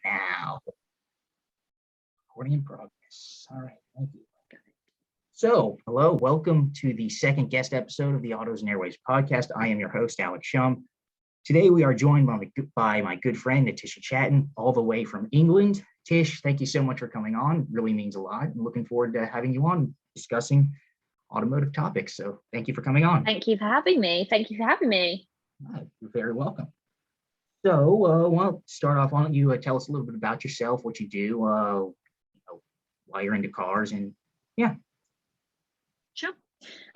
now. Recording in progress. All right, thank you. So, hello, welcome to the second guest episode of the Autos and Airways podcast. I am your host, Alex Shum. Today, we are joined by my good friend, Natisha Chatten, all the way from England. Tish, thank you so much for coming on. It really means a lot. I'm looking forward to having you on discussing automotive topics. So thank you for coming on. Thank you for having me. You're very welcome. So, well, start off, why don't you tell us a little bit about yourself, what you do, why you're into cars, and yeah. Sure.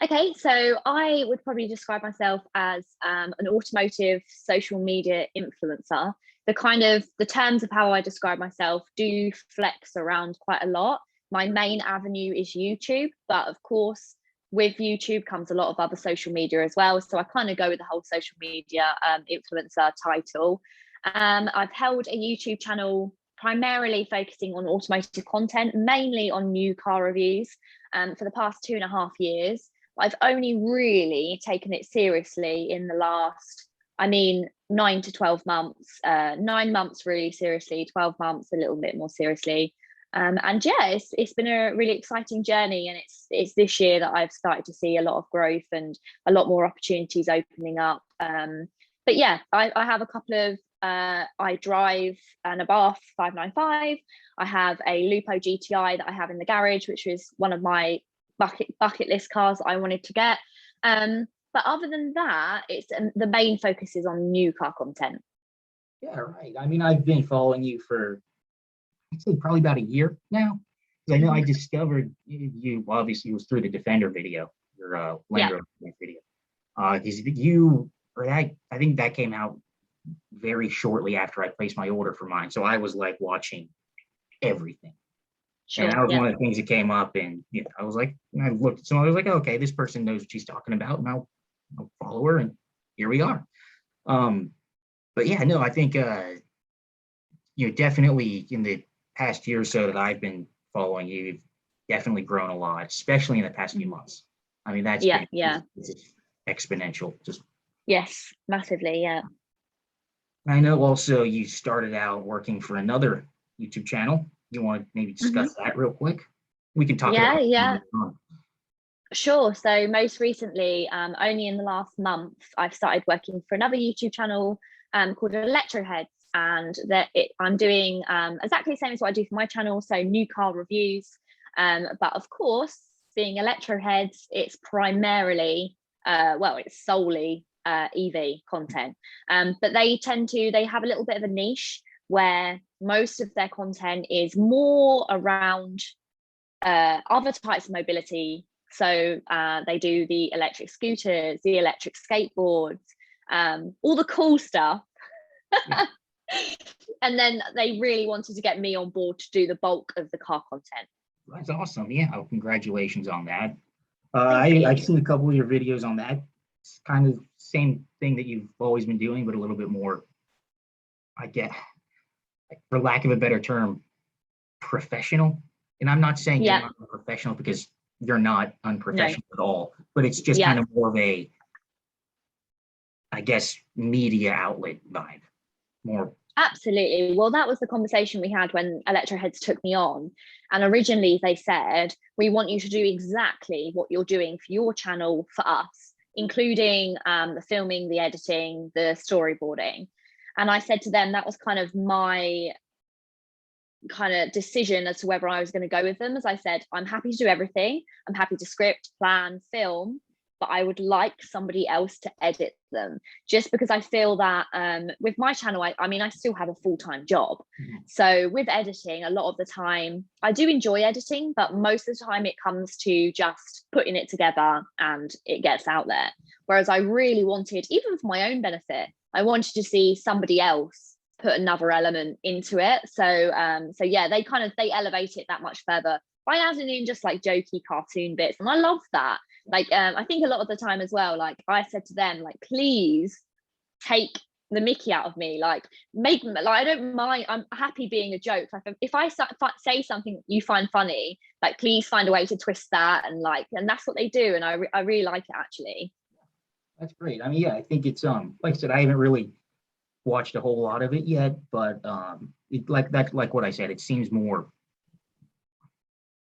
Okay, so I would probably describe myself as an automotive social media influencer. The terms of how I describe myself do flex around quite a lot. My main avenue is YouTube, but of course, with YouTube comes a lot of other social media as well. So I kind of go with the whole social media influencer title. I've held a YouTube channel primarily focusing on automotive content, mainly on new car reviews for the past 2.5 years. I've only really taken it seriously in the last, 9 to 12 months, 9 months really seriously, 12 months a little bit more seriously. And yeah, it's been a really exciting journey, and it's this year that I've started to see a lot of growth and a lot more opportunities opening up. But yeah, I have a couple of I drive an Abarth 595. I have a Lupo GTI that I have in the garage, which was one of my bucket list cars that I wanted to get. But other than that, it's the main focus is on new car content. Yeah, right. I've been following you for, I'd say, probably about a year now. Because I know I discovered you, well, obviously it was through the Defender video, your Land Rover video. I think that came out very shortly after I placed my order for mine. So I was like watching everything. Sure, and that was one of the things that came up, and I was like, I looked at someone, I was like, okay, this person knows what she's talking about, and I'll follow her, and here we are. But yeah, no, I think definitely in the past year or so that I've been following you, you've definitely grown a lot, especially in the past few months. That's been exponential. Yes, massively, yeah. I know also you started out working for another YouTube channel. You want to maybe discuss that real quick? We can talk about it. Yeah. Sure. So most recently, only in the last month, I've started working for another YouTube channel called Electroheads, and I'm doing exactly the same as what I do for my channel, so new car reviews. But of course, being Electroheads, it's primarily, it's solely EV content. But they have a little bit of a niche where most of their content is more around other types of mobility. So they do the electric scooters, the electric skateboards, all the cool stuff. And then they really wanted to get me on board to do the bulk of the car content. That's awesome. Yeah, congratulations on that. I've seen a couple of your videos on that. It's kind of the same thing that you've always been doing, but a little bit more, I guess, for lack of a better term, professional. And I'm not saying you're not professional, because you're not unprofessional at all, but it's just kind of more of a, I guess, media outlet vibe. More. Absolutely. Well, that was the conversation we had when Electroheads took me on. And originally they said, we want you to do exactly what you're doing for your channel for us, including the filming, the editing, the storyboarding. And I said to them, that was kind of my decision as to whether I was going to go with them. As I said, I'm happy to do everything. I'm happy to script, plan, film, but I would like somebody else to edit them, just because I feel that with my channel, I still have a full-time job. So with editing, a lot of the time, I do enjoy editing, but most of the time it comes to just putting it together and it gets out there. Whereas I really wanted, even for my own benefit, I wanted to see somebody else put another element into it. So yeah, they elevate it that much further by adding in just like jokey cartoon bits, and I love that. I think a lot of the time as well, like I said to them, like, please take the mickey out of me, like make, like, I don't mind, I'm happy being a joke. Like if I say something you find funny, like please find a way to twist that, and that's what they do, and I really like it, actually. That's great. I think it's like I said, I haven't really watched a whole lot of it yet, but it like that, like what I said, it seems more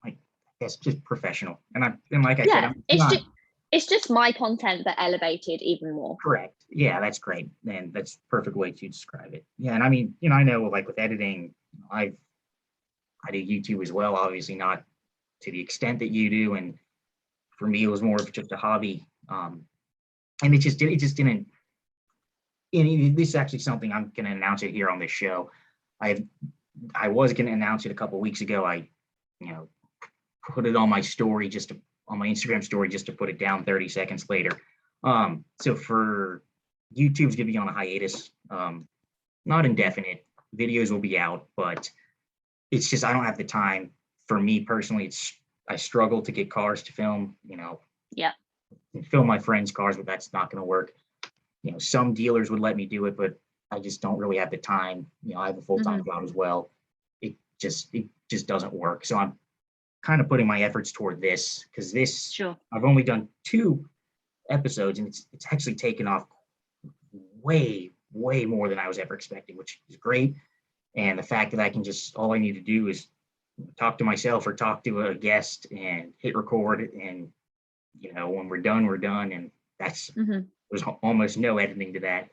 like, I guess, just professional. And like I said, Yeah, I'm not it's just my content but elevated even more. correct. Yeah, that's great. And that's a perfect way to describe it. Yeah. And I mean, you know, I know like with editing, I do YouTube as well, obviously not to the extent that you do. And for me, it was more of just a hobby. And it just didn't, and this is actually something I'm going to announce it here on this show. I was going to announce it a couple of weeks ago. I, you know, put it on my story on my Instagram story just to put it down 30 seconds later. So for YouTube's going to be on a hiatus, not indefinite. Videos will be out, but it's just I don't have the time. For me personally, I struggle to get cars to film. You know, Yeah. film my friends' cars, but that's not going to work. You know, some dealers would let me do it, but I just don't really have the time. You know, I have a full-time job as well. It just doesn't work. So I'm kind of putting my efforts toward this because Sure. I've only done 2 episodes and it's actually taken off way more than I was ever expecting, which is great. And the fact that I can all I need to do is talk to myself or talk to a guest and hit record, and you know, when we're done, and that's there's almost no editing to that.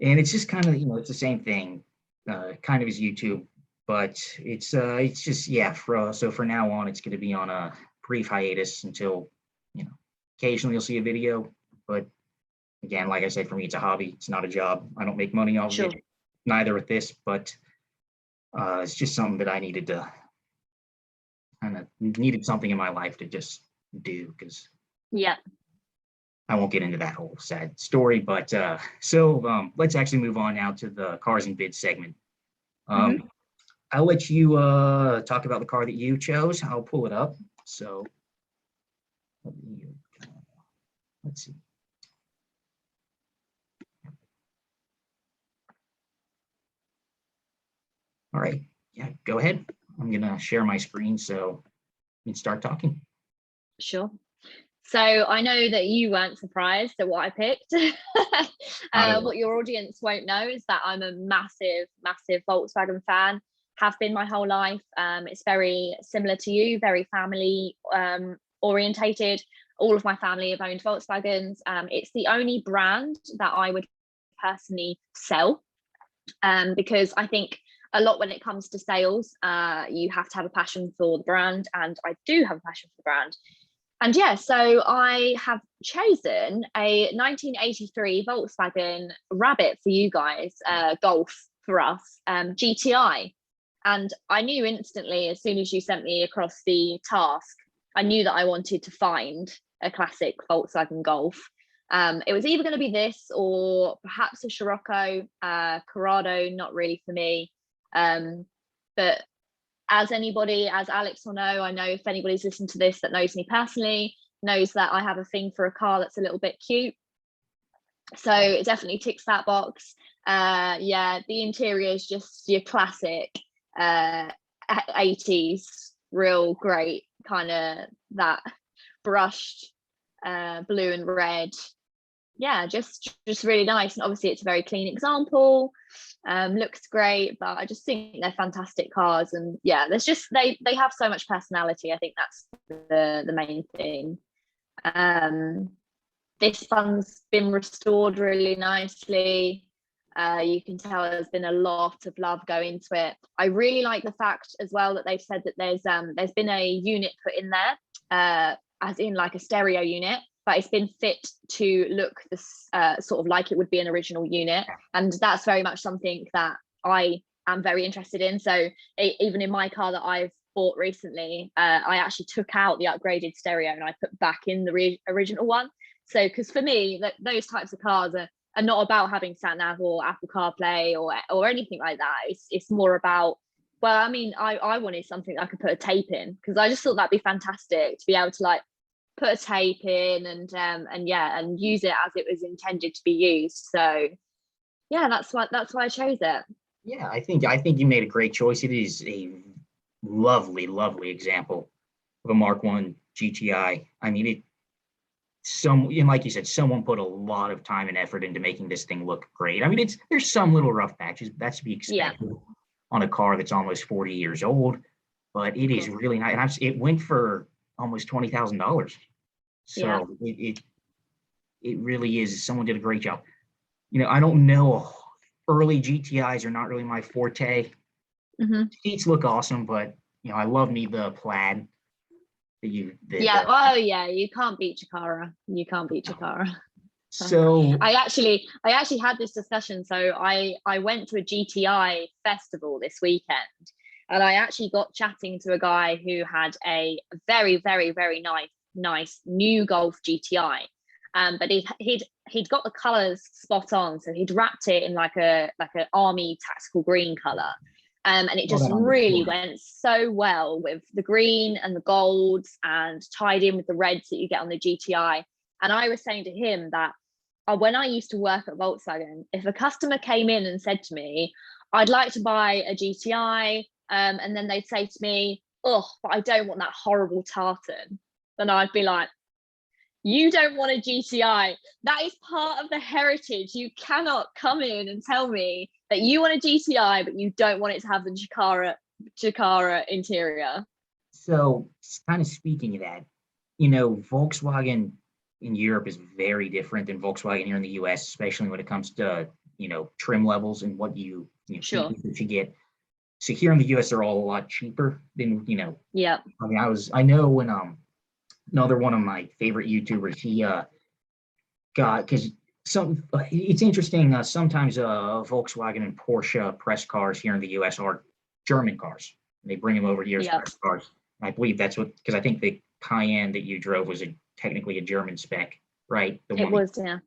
And it's just kind of, you know, it's the same thing, kind of as YouTube, but it's just, yeah, so for now on, it's going to be on a brief hiatus until, you know, occasionally you'll see a video, but again, like I said, for me, it's a hobby. It's not a job. I don't make money off of it, neither with this, but it's just something that I needed something in my life to just do, because Yeah. I won't get into that whole sad story, but so let's actually move on now to the cars and bids segment. I'll let you talk about the car that you chose. I'll pull it up. So let's see. All right. Yeah, go ahead. I'm going to share my screen so you can start talking. Sure. So I know that you weren't surprised at what I picked. What your audience won't know is that I'm a massive Volkswagen fan, have been my whole life. It's very similar to you, very family orientated. All of my family have owned Volkswagens. It's the only brand that I would personally sell, because I think a lot when it comes to sales, you have to have a passion for the brand, and I do have a passion for the brand. And yeah, so I have chosen a 1983 Volkswagen Rabbit for you guys, Golf for us, GTI. And I knew instantly, as soon as you sent me across the task, I knew that I wanted to find a classic Volkswagen Golf. It was either going to be this or perhaps a Scirocco. Corrado, not really for me. But as Alex will know, I know if anybody's listened to this that knows me personally, knows that I have a thing for a car that's a little bit cute. So it definitely ticks that box. Yeah, the interior is just your classic 80s, real great, kind of that brushed blue and red. Yeah, just really nice. And obviously it's a very clean example. Looks great, but I just think they're fantastic cars. And yeah, there's just they have so much personality. I think that's the main thing. This one's been restored really nicely. You can tell there's been a lot of love go into it. I really like the fact as well that they've said that there's been a unit put in there, as in like a stereo unit, but it's been fit to look this sort of like it would be an original unit. And that's very much something that I am very interested in. So even in my car that I've bought recently, I actually took out the upgraded stereo and I put back in the original one. So, because for me, those types of cars are not about having sat nav or Apple CarPlay or anything like that. It's more about, well, I mean, I wanted something I could put a tape in, because I just thought that'd be fantastic to be able to like put a tape in and yeah, and use it as it was intended to be used. So yeah, that's why I chose it. Yeah, I think you made a great choice. It is a lovely example of a Mark I GTI. I mean, and like you said, someone put a lot of time and effort into making this thing look great. I mean, there's some little rough patches, but that's to be expected. on a car that's almost 40 years old, but it is really nice. And it went for almost $20,000. Yeah. So it really is. Someone did a great job. I don't know. Early GTIs are not really my forte. Hmm. Seats look awesome, but I love me the plaid. Yeah. Oh yeah. You can't beat Chikara. You can't beat Chikara. So I actually had this discussion. So I went to a GTI festival this weekend, and I actually got chatting to a guy who had a very, very, very nice new Golf GTI. But he'd got the colors spot on. So he'd wrapped it in like an army tactical green color. And it just really went so well with the green and the golds, and tied in with the reds that you get on the GTI. And I was saying to him that when I used to work at Volkswagen, if a customer came in and said to me, I'd like to buy a GTI, and then they'd say to me, oh, but I don't want that horrible tartan, then I'd be like, you don't want a GTI. That is part of the heritage. You cannot come in and tell me that you want a GTI, but you don't want it to have the Chikara interior. So kind of speaking of that, Volkswagen in Europe is very different than Volkswagen here in the US, especially when it comes to, trim levels and what Sure. that you get. So here in the US, they're all a lot cheaper than, Yeah. I mean, I know when, another one of my favorite YouTubers, he because it's interesting. Sometimes Volkswagen and Porsche press cars here in the U.S. are German cars. They bring them over here as press cars. And I believe that's because I think the Cayenne that you drove was technically a German spec, right? It was, yeah.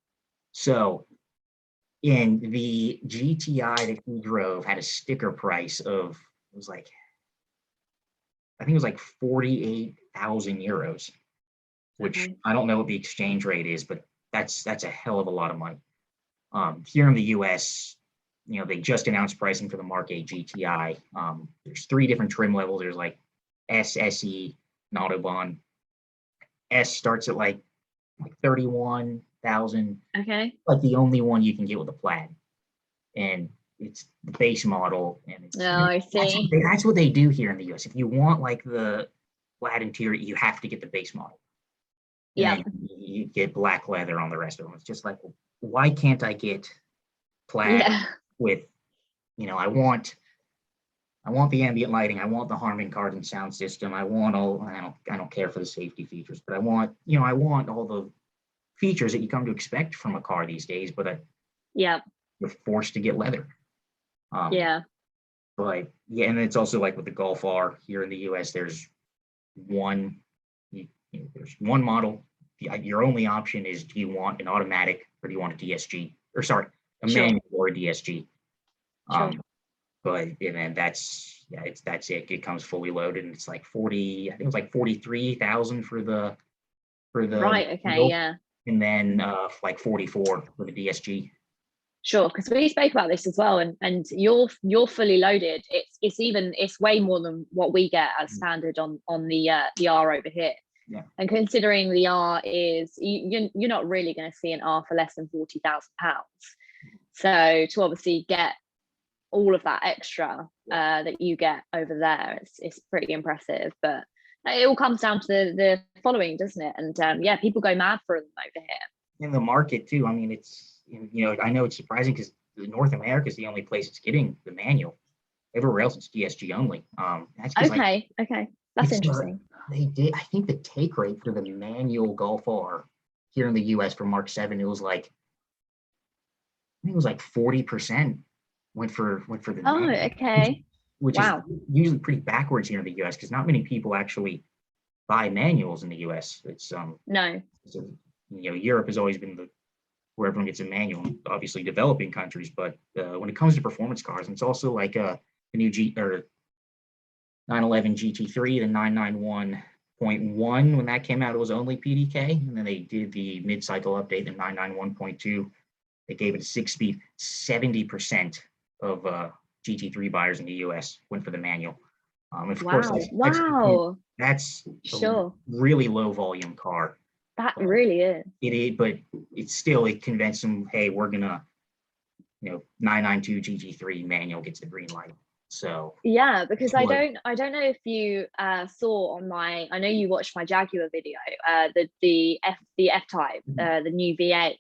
So, in the GTI that he drove had a sticker price of I think it was like 48,000 euros. Which I don't know what the exchange rate is, but that's a hell of a lot of money. Here in the US, they just announced pricing for the Mark 8 GTI. There's 3 different trim levels. There's like S, SE, and Autobahn. S starts at like 31,000. Okay. Like the only one you can get with a plaid, and it's the base model. And it's, I see. That's what they do here in the US. If you want like the plaid interior, you have to get the base model. Yeah. You get black leather on the rest of them. It's just like, why can't I get plaid with, I want the ambient lighting. I want the Harman Kardon sound system. I don't care for the safety features, but I want all the features that you come to expect from a car these days, but you're forced to get leather. But yeah, and it's also like with the Golf R here in the US, there's one model. Your only option is, do you want an automatic or do you want a DSG? Or sorry, a manual or a DSG. But and then that's it. It comes fully loaded, and it's like 40. I think it was like 43,000 for the right. Okay. Yeah. And then like 44 for the DSG. Sure, because we spoke about this as well, and you're fully loaded. It's way more than what we get as standard on the R over here. Yeah. And considering the R is you're not really going to see an R for less than £40,000. So to obviously get all of that extra that you get over there, it's pretty impressive. But it all comes down to the following, doesn't it? And people go mad for them over here. In the market too. I mean, it's I know it's surprising because North America is the only place it's getting the manual. Everywhere else it's DSG only. That's okay. That's interesting. They did. I think the take rate for the manual Golf R here in the US for Mark 7, it was like 40% went for the manual, okay. which is usually pretty backwards here in the US because not many people actually buy manuals in the US. It's no. Europe has always been where everyone gets a manual, obviously developing countries, but when it comes to performance cars, and it's also like the new 911 GT3, the 991.1, when that came out, it was only PDK, and then they did the mid-cycle update, the 991.2. They gave it a 6-speed. 70% of GT3 buyers in the US went for the manual. Of course, that's a really low volume car. That really is. It is, but it convinced them, hey, we're gonna, 992 GT3 manual gets the green light. So Yeah, because I sure. don't know if you saw on my, I know you watched my Jaguar video, the F-Type, the new V8.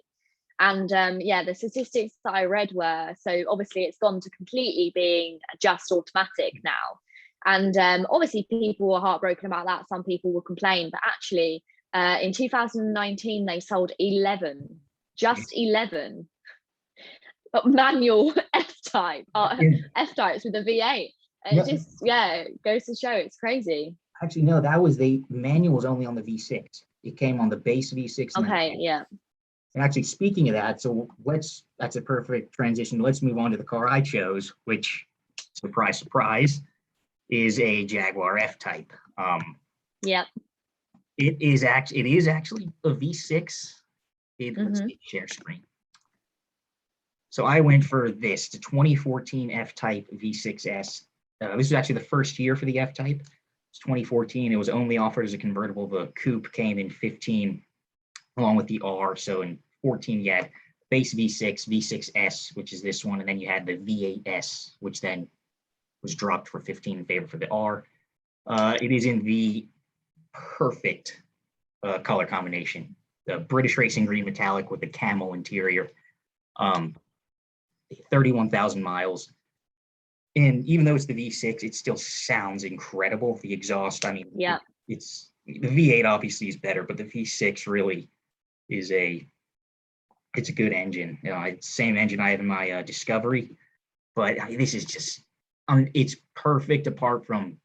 And yeah, the statistics that I read were, so obviously it's gone to completely being just automatic now. And obviously people were heartbroken about that. Some people will complain, but actually in 2019, they sold 11, just 11 manual F-Type, F-Types with a V8. And No, it just, yeah, goes to show it's crazy. actually, no, that was the manual was only on the V6. It came on the base V6. And Okay, then, yeah. and actually, speaking of that, so that's a perfect transition. Let's move on to the car I chose, which, surprise, surprise, is a Jaguar F-Type. Yep. It is actually a V6. Let's see, share screen. So I went for this, the 2014 F-Type V6S. This was actually the first year for the F-Type. It's 2014. It was only offered as a convertible. The coupe came in 15 along with the R. So in 14, you had base V6, V6S, which is this one, and then you had the V8S, which then was dropped for 15 in favor for the R. It is in the perfect color combination. The British Racing Green Metallic with the camo interior. 31,000 miles. And even though it's the V6, it still sounds incredible. The exhaust, I mean, Yeah. it's the V8 obviously is better, but the V6 really is it's a good engine. It's the same engine I have in my Discovery, but I mean, this is just, it's perfect apart from,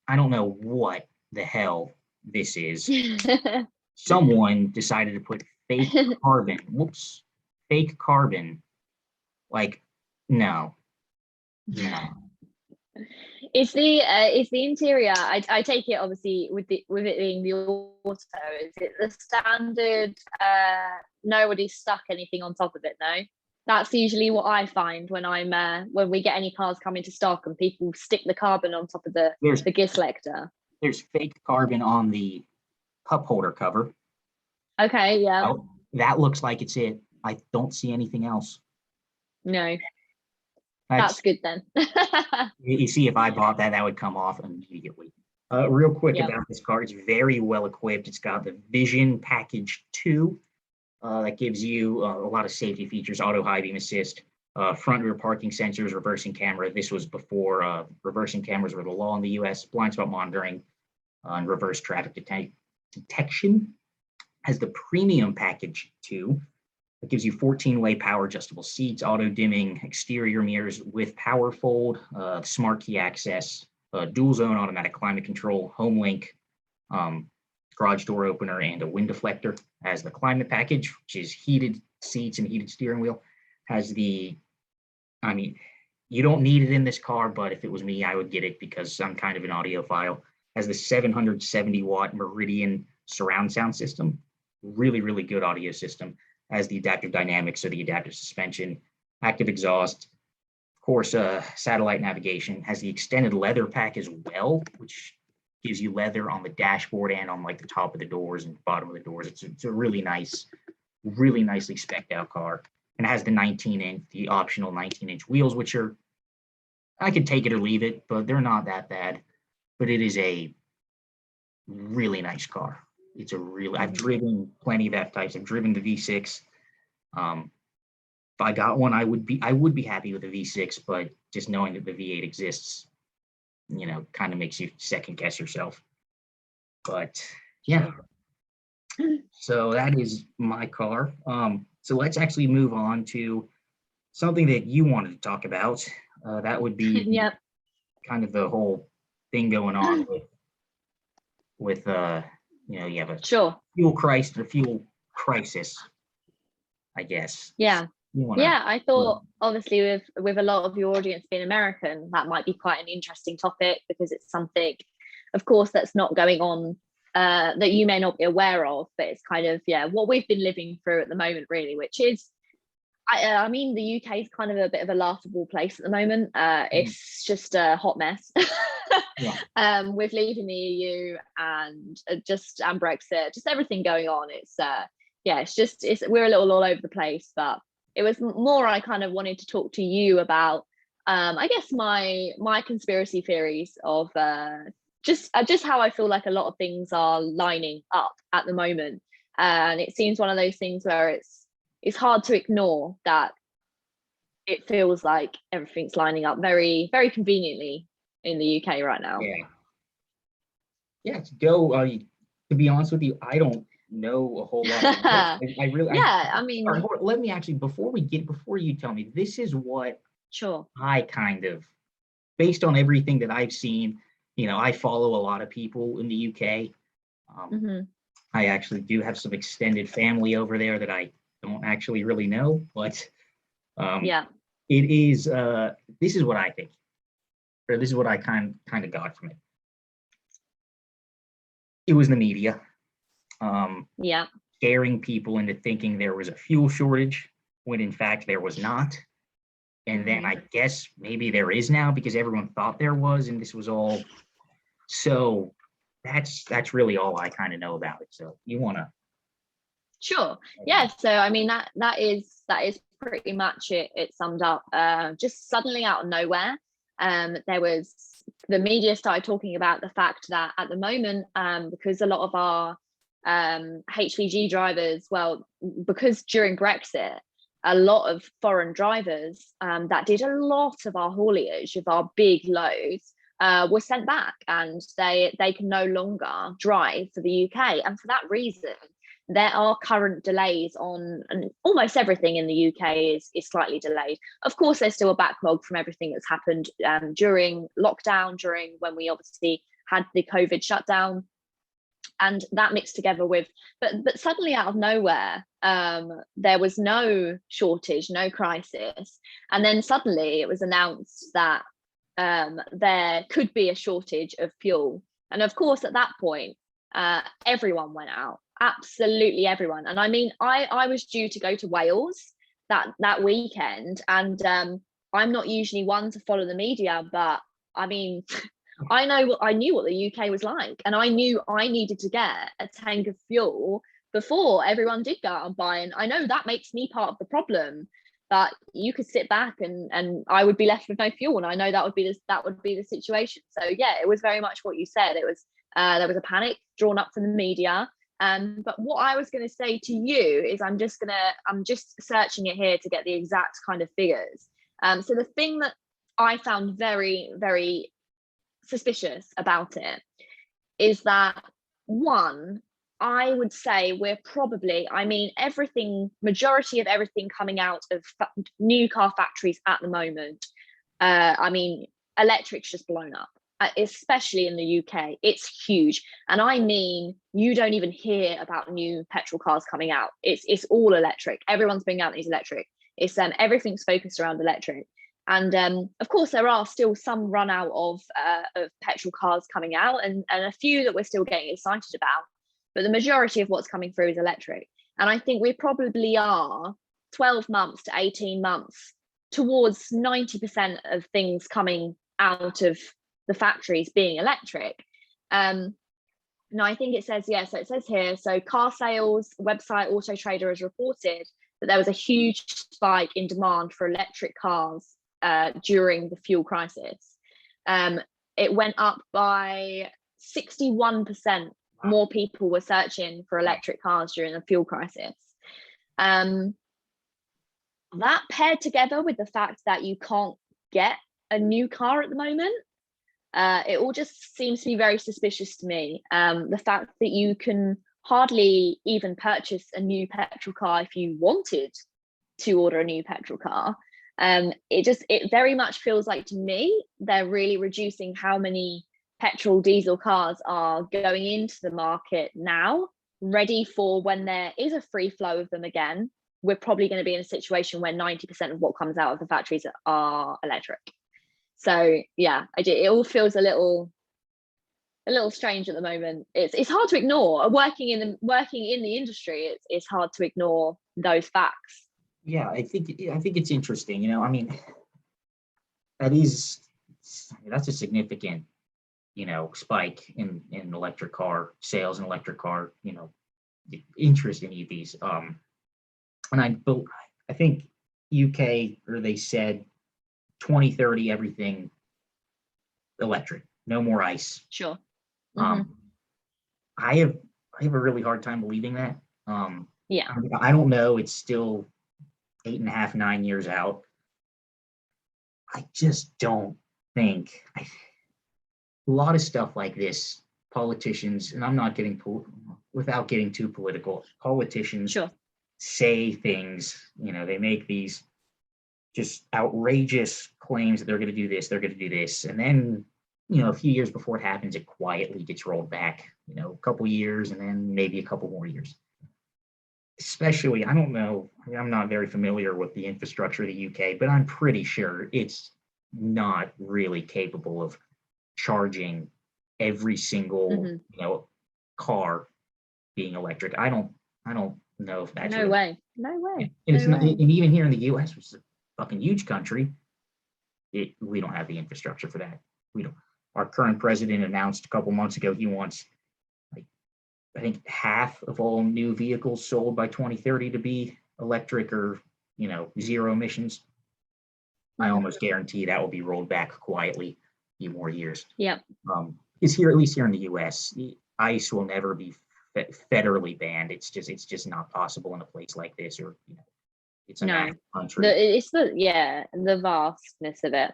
I don't know what the hell this is. Someone decided to put fake carbon. Whoops, fake carbon. Like, no. It's the interior. I take it obviously with it being the auto. Is it the standard? Nobody's stuck anything on top of it. No, that's usually what I find when when we get any cars coming to stock and people stick the carbon on top of the gear selector. There's fake carbon on the cup holder cover. Okay, yeah. Oh, that looks like it's it. I don't see anything else. No. That's good then. You see, if I bought that, that would come off immediately. Real quick about this car, it's very well equipped. It's got the Vision Package 2 that gives you a lot of safety features, auto high beam assist, front rear parking sensors, reversing camera. This was before reversing cameras were the law in the US, blind spot monitoring, and reverse traffic detection. Has the Premium Package 2. It gives you 14-way power adjustable seats, auto dimming exterior mirrors with power fold, smart key access, dual zone automatic climate control, home link, garage door opener, and a wind deflector. Has the climate package, which is heated seats and heated steering wheel. Has the, I mean, you don't need it in this car, but if it was me, I would get it because I'm kind of an audiophile. Has the 770-watt Meridian surround sound system. Really, really good audio system. Has the adaptive dynamics, so the adaptive suspension, active exhaust, of course, satellite navigation. Has the extended leather pack as well, which gives you leather on the dashboard and on like the top of the doors and bottom of the doors. It's a really nice, really nicely spec'd out car. And it has the optional 19-inch wheels, which are, I could take it or leave it, but they're not that bad. But it is a really nice car. It's a really, I've driven plenty of F-Types. I've driven the V6. If I got one, I would be happy with the V6, but just knowing that the V8 exists, kind of makes you second guess yourself. But yeah, so that is my car. So let's actually move on to something that you wanted to talk about. That would be kind of the whole thing going on with you have a fuel crisis, I guess. Yeah. I thought obviously with a lot of your audience being American, that might be quite an interesting topic because it's something, of course, that's not going on that you may not be aware of, but it's kind of what we've been living through at the moment, really, which is I mean, the UK is kind of a bit of a laughable place at the moment. It's just a hot mess. With leaving the EU and Brexit, just everything going on. We're a little all over the place. But it was more I kind of wanted to talk to you about I guess my conspiracy theories of just how I feel like a lot of things are lining up at the moment, and it seems one of those things where it's hard to ignore that it feels like everything's lining up very, very conveniently in the UK right now. Yeah, to go. To be honest with you, I don't know a whole lot. I really. Yeah, I mean, let me actually before you tell me, this is what sure. I kind of, based on everything that I've seen, I follow a lot of people in the UK. I actually do have some extended family over there that I don't actually really know, but yeah, it is. This is what I think, or this is what I kind of got from it. It was the media, yeah, scaring people into thinking there was a fuel shortage when in fact there was not. And then I guess maybe there is now because everyone thought there was, and this was all. So that's really all I kind of know about it. So you want to? Sure. Yeah. So I mean that is pretty much it. It summed up. Just suddenly out of nowhere, there was the media started talking about the fact that at the moment, because a lot of our HVG drivers, well, because during Brexit, a lot of foreign drivers that did a lot of our haulage of our big loads were sent back, and they can no longer drive for the UK. And for that reason, there are current delays on, and almost everything in the UK is slightly delayed. Of course, there's still a backlog from everything that's happened during lockdown, during when we obviously had the COVID shutdown, and that mixed together with, but suddenly out of nowhere, there was no shortage, no crisis, and then suddenly it was announced that there could be a shortage of fuel, and of course at that point, everyone went out. Absolutely everyone. And I mean, I was due to go to Wales that weekend, and I'm not usually one to follow the media, but I mean, I knew what the UK was like, and I knew I needed to get a tank of fuel before everyone did go out and buy. And I know that makes me part of the problem, but you could sit back and I would be left with no fuel, and I know that would be the situation. So yeah, it was very much what you said. It was there was a panic drawn up from the media. But what I was going to say to you is I'm just searching it here to get the exact kind of figures. So the thing that I found very, very suspicious about it is that, one, I would say we're probably, I mean, majority of everything coming out of new car factories at the moment, I mean, electric's just blown up. Especially in the UK, it's huge. And I mean, you don't even hear about new petrol cars coming out. It's all electric. Everyone's bringing out these electric. It's everything's focused around electric. And of course, there are still some run out of petrol cars coming out, and a few that we're still getting excited about. But the majority of what's coming through is electric. And I think we probably are 12 months to 18 months towards 90% of things coming out of the factories being electric. Now I think it says, so it says here, so car sales website Auto Trader has reported that there was a huge spike in demand for electric cars during the fuel crisis. It went up by 61%. More people were searching for electric cars during the fuel crisis. That paired together with the fact that you can't get a new car at the moment, it all just seems to be very suspicious to me. The fact that you can hardly even purchase a new petrol car if you wanted to order a new petrol car. It very much feels like, to me, they're really reducing how many petrol diesel cars are going into the market now, ready for when there is a free flow of them again. We're probably going to be in a situation where 90% of what comes out of the factories are electric. So yeah, it all feels a little strange at the moment. It's hard to ignore. Working in the industry, it's hard to ignore those facts. Yeah, I think it's interesting. I mean, that's a significant, spike in electric car sales and electric car, interest in EVs. And I think UK, or they said 2030, everything electric, no more ICE. Sure. I have a really hard time believing that. Yeah. I don't know. It's still 8.5, 9 years out. I just don't think a lot of stuff like this, politicians, and I'm not getting without getting too political, politicians Sure. say things, they make these just outrageous claims that they're going to do this, they're going to do this. And then, a few years before it happens, it quietly gets rolled back, a couple years and then maybe a couple more years. Especially, I don't know, I'm not very familiar with the infrastructure of the UK, but I'm pretty sure it's not really capable of charging every single, car being electric. I don't know if that's no way. And it's not, and even here in the US, which is a fucking huge country, we don't have the infrastructure for that. We don't. Our current president announced a couple months ago he wants, I think, half of all new vehicles sold by 2030 to be electric or, zero emissions. I almost guarantee that will be rolled back quietly a few more years. Yeah. Because at least here in the US, ICE will never be federally banned. It's just not possible in a place like this, or it's a national country. It's the vastness of it.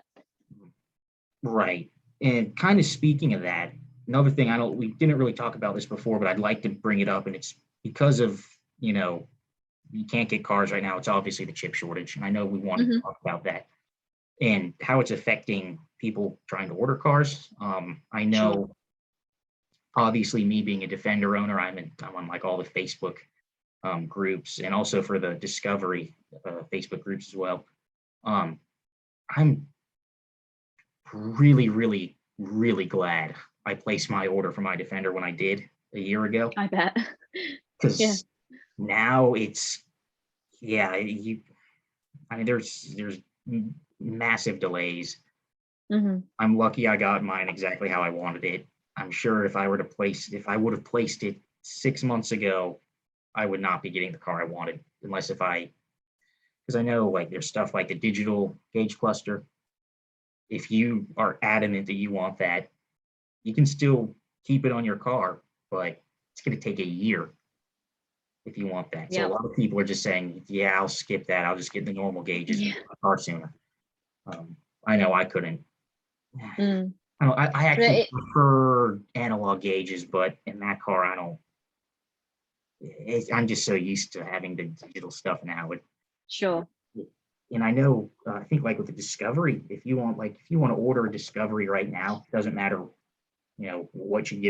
Right. And kind of speaking of that, another thing we didn't really talk about this before, but I'd like to bring it up, and it's because of, you can't get cars right now. It's obviously the chip shortage. And I know we want to talk about that and how it's affecting people trying to order cars. I know, obviously, me being a Defender owner, I'm on like all the Facebook groups, and also for the Discovery Facebook groups as well. I'm really, really, really glad I placed my order for my Defender when I did a year ago. I bet. Because now it's, there's massive delays. I'm lucky I got mine exactly how I wanted it. I'm sure if I would have placed it 6 months ago, I would not be getting the car I wanted, because I know like there's stuff like the digital gauge cluster. If you are adamant that you want that, you can still keep it on your car, but it's going to take a year if you want that. So a lot of people are just saying, I'll skip that. I'll just get the normal gauges and get my car sooner. I know I couldn't. I actually prefer analog gauges, but in that car, I don't. I'm just so used to having the digital stuff now. And I know, I think like with the Discovery, if you want to order a Discovery right now, it doesn't matter, what you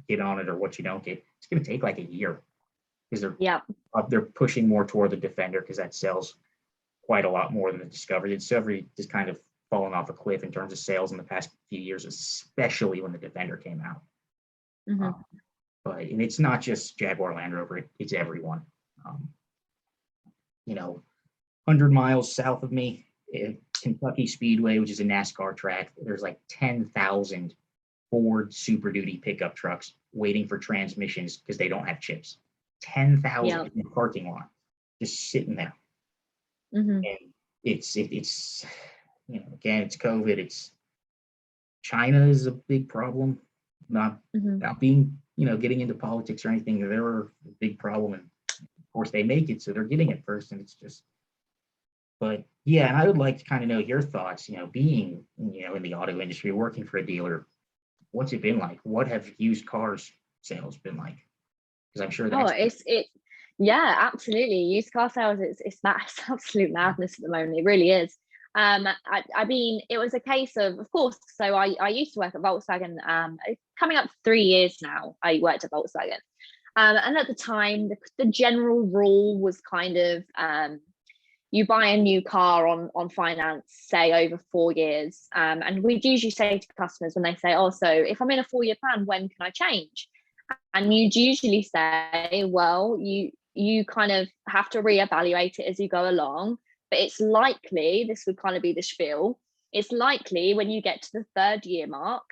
get on it or what you don't get. It's going to take like a year, because they're pushing more toward the Defender, because that sells quite a lot more than the Discovery. The Discovery just kind of fallen off a cliff in terms of sales in the past few years, especially when the Defender came out. And it's not just Jaguar Land Rover; it's everyone. 100 miles south of me, Kentucky Speedway, which is a NASCAR track, there's like 10,000 Ford Super Duty pickup trucks waiting for transmissions because they don't have chips. 10,000 in the parking lot, just sitting there. And it's again, it's COVID. It's China is a big problem. Not being, getting into politics or anything. They're a big problem, and of course they make it, so they're getting it first, and it's just. But yeah, and I would like to kind of know your thoughts, being, in the auto industry, working for a dealer, what's it been like? What have used cars sales been like? Because I'm sure that's. Absolutely. Used car sales, it's absolute madness at the moment. It really is. I mean, it was a case of course, so I used to work at Volkswagen, coming up 3 years now, I worked at Volkswagen. And at the time, the general rule was kind of, you buy a new car on finance, say over 4 years. And we'd usually say to customers when they say, so if I'm in a 4-year plan, when can I change? And you'd usually say, well, you kind of have to reevaluate it as you go along. But it's likely, this would kind of be the spiel, it's likely when you get to the 3rd year mark,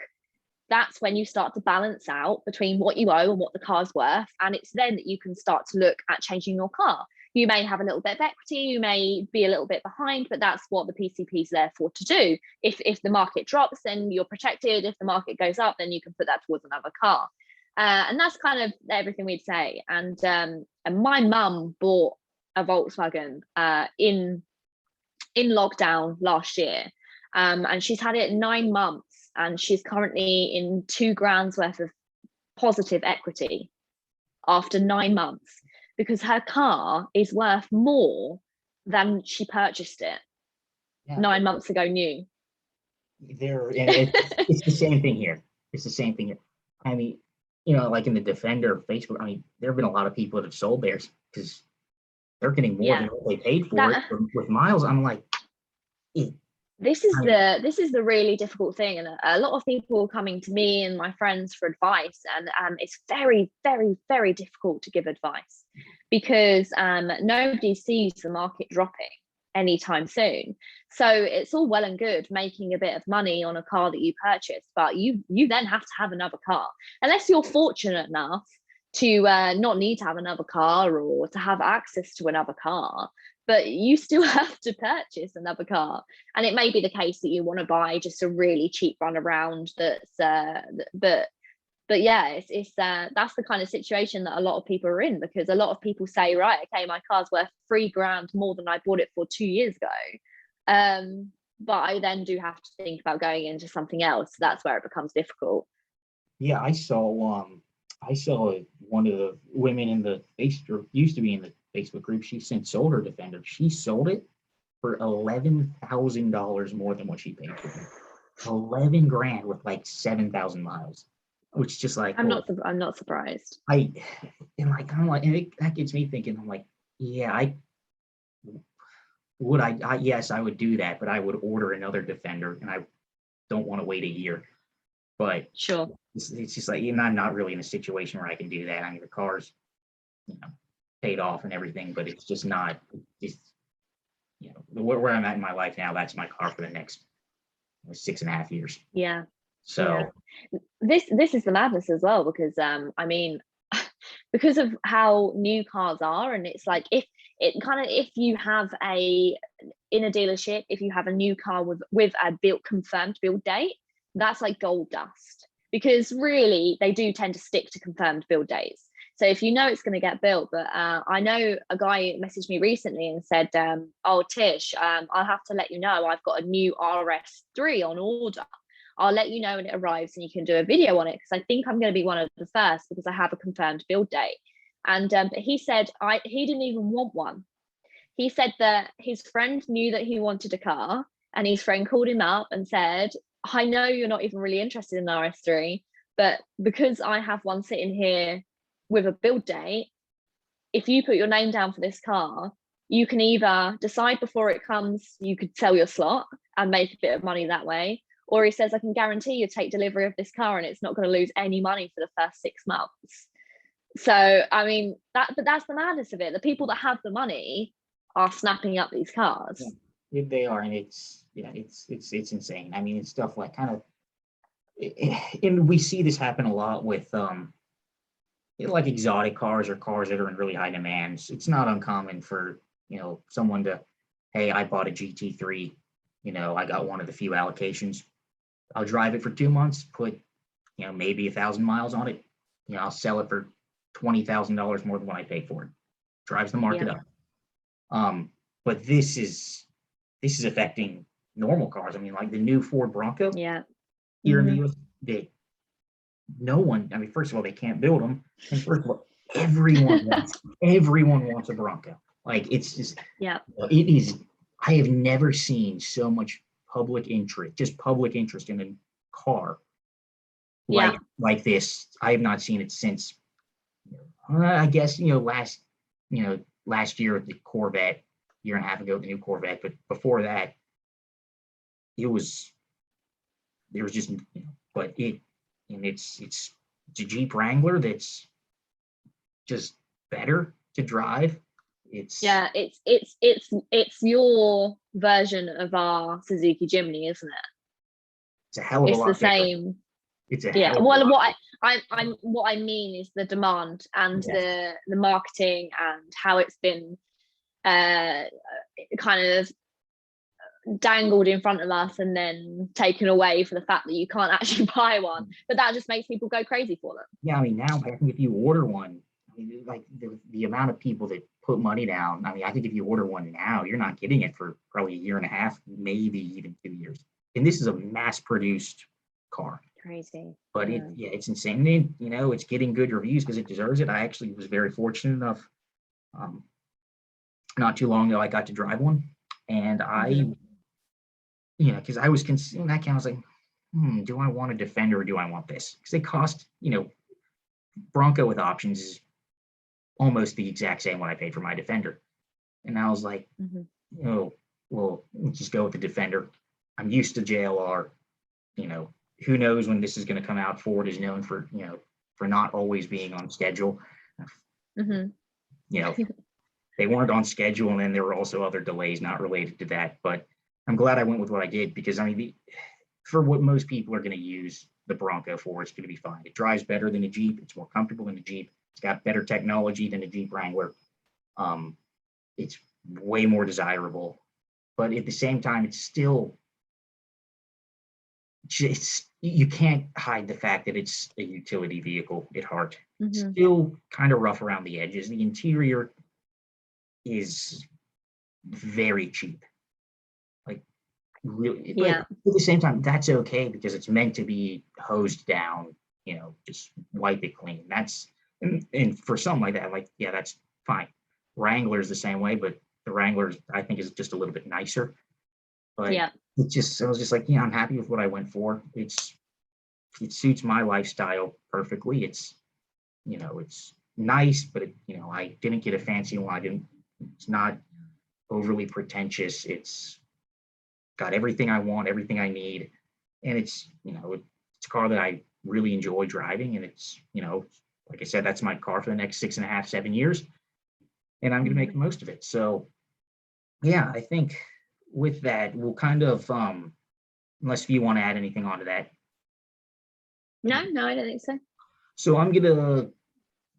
that's when you start to balance out between what you owe and what the car's worth. And it's then that you can start to look at changing your car. You may have a little bit of equity, you may be a little bit behind, but that's what the PCP is there for to do. If the market drops, then you're protected. If the market goes up, then you can put that towards another car. And that's kind of everything we'd say. And my mum bought a Volkswagen in lockdown last year, and she's had it 9 months, and she's currently in 2 grand's worth of positive equity after 9 months, because her car is worth more than she purchased it 9 months ago new. It's the same thing here. It's the same thing here. I mean, like in the Defender Facebook, I mean, there have been a lot of people that have sold theirs because they're getting more than what they paid for it with miles. I'm like, this is the really difficult thing, and a lot of people coming to me and my friends for advice, and it's very, very, very difficult to give advice because nobody sees the market dropping anytime soon. So it's all well and good making a bit of money on a car that you purchased, but you then have to have another car, unless you're fortunate enough to not need to have another car or to have access to another car. But you still have to purchase another car, and it may be the case that you want to buy just a really cheap runaround. But yeah, it's that's the kind of situation that a lot of people are in, because a lot of people say, right, okay, my car's worth 3 grand more than I bought it for 2 years ago, but I then do have to think about going into something else. That's where it becomes difficult. Yeah, I saw one of the women in the Facebook, used to be in the Facebook group. She since sold her Defender. She sold it for $11,000 more than what she paid for it. 11 grand with like 7,000 miles, which is just like, I'm not surprised. That gets me thinking. I'm like, yeah, yes, I would do that, but I would order another Defender, and I don't want to wait a year. But sure, it's just like, I'm not really in a situation where I can do that. I mean, the car's, paid off and everything, but it's just not, where I'm at in my life now, that's my car for the next 6.5 years. Yeah. So this is the madness as well, because I mean, because of how new cars are, and it's like if you have in a dealership, if you have a new car with a confirmed build date, that's like gold dust, because really they do tend to stick to confirmed build dates. So if it's going to get built, but I know a guy messaged me recently and said, oh, Tish, I'll have to let you know I've got a new RS3 on order. I'll let you know when it arrives and you can do a video on it, because I think I'm going to be one of the first, because I have a confirmed build date. And but he said he didn't even want one. He said that his friend knew that he wanted a car, and his friend called him up and said, I know you're not even really interested in an RS3, but because I have one sitting here with a build date, if you put your name down for this car, you can either decide before it comes, you could sell your slot and make a bit of money that way, or he says, I can guarantee you take delivery of this car and it's not going to lose any money for the first 6 months. So I mean, but that's the madness of it. The people that have the money are snapping up these cars. Yeah, they are, and it's insane. I mean, it's stuff like and we see this happen a lot with like exotic cars or cars that are in really high demands. It's not uncommon for, someone to, hey, I bought a GT3, I got one of the few allocations. I'll drive it for 2 months, put, maybe 1,000 miles on it. I'll sell it for $20,000 more than what I paid for it. Drives the market up. But this is affecting normal cars. I mean, like the new Ford Bronco here in the US, no one, I mean, first of all, they can't build them. And first of all, everyone wants a Bronco. Like, it's just, it is, I have never seen so much public interest in a car like this. I have not seen it since, I guess, last year with the Corvette, year and a half ago, the new Corvette, but before that, there was just, but it's a Jeep Wrangler that's just better to drive. It's your version of our Suzuki Jimny, isn't it? It's a hell of a lot. It's the same. It's a well, what I mean is the demand and the marketing and how it's been kind of dangled in front of us and then taken away for the fact that you can't actually buy one. But that just makes people go crazy for them. Yeah, I mean, now I think if you order one, I mean, like the amount of people that put money down, I mean, I think if you order one now, you're not getting it for probably a year and a half, maybe even 2 years. And this is a mass-produced car. Crazy. But it's insane. And, you know, it's getting good reviews because it deserves it. I actually was very fortunate enough. Not too long ago, I got to drive one, and you know, because I was considering that, I was like, do I want a Defender or do I want this? Because they cost, you know, Bronco with options is almost the exact same what I paid for my Defender. And I was like, oh, well, let's just go with the Defender. I'm used to JLR. You know, who knows when this is going to come out. Ford is known for, you know, for not always being on schedule. You know, they weren't on schedule, and then there were also other delays not related to that. But I'm glad I went with what I did, because I mean, for what most people are going to use the Bronco for, it's going to be fine. It drives better than a Jeep. It's more comfortable than a Jeep. It's got better technology than a Jeep Wrangler. It's way more desirable, but at the same time, it's still just, you can't hide the fact that it's a utility vehicle at heart. It's still kind of rough around the edges. The interior is very cheap. Like, really, but at the same time, that's okay, because it's meant to be hosed down, you know, just wipe it clean. That's, and for something like that, like, yeah, that's fine. Wrangler's the same way, but the Wrangler, I think, is just a little bit nicer. But it just, I was just like, yeah, I'm happy with what I went for. It suits my lifestyle perfectly. It's, you know, it's nice, but it, you know, I didn't get a fancy one. It's not overly pretentious. It's got everything I want, everything I need. And it's, you know, it's a car that I really enjoy driving. And it's, you know, like I said, that's my car for the next 6.5, 7 years. And I'm going to make the most of it. So, yeah, I think with that, we'll kind of, unless you want to add anything onto that. No, I don't think so. So I'm going to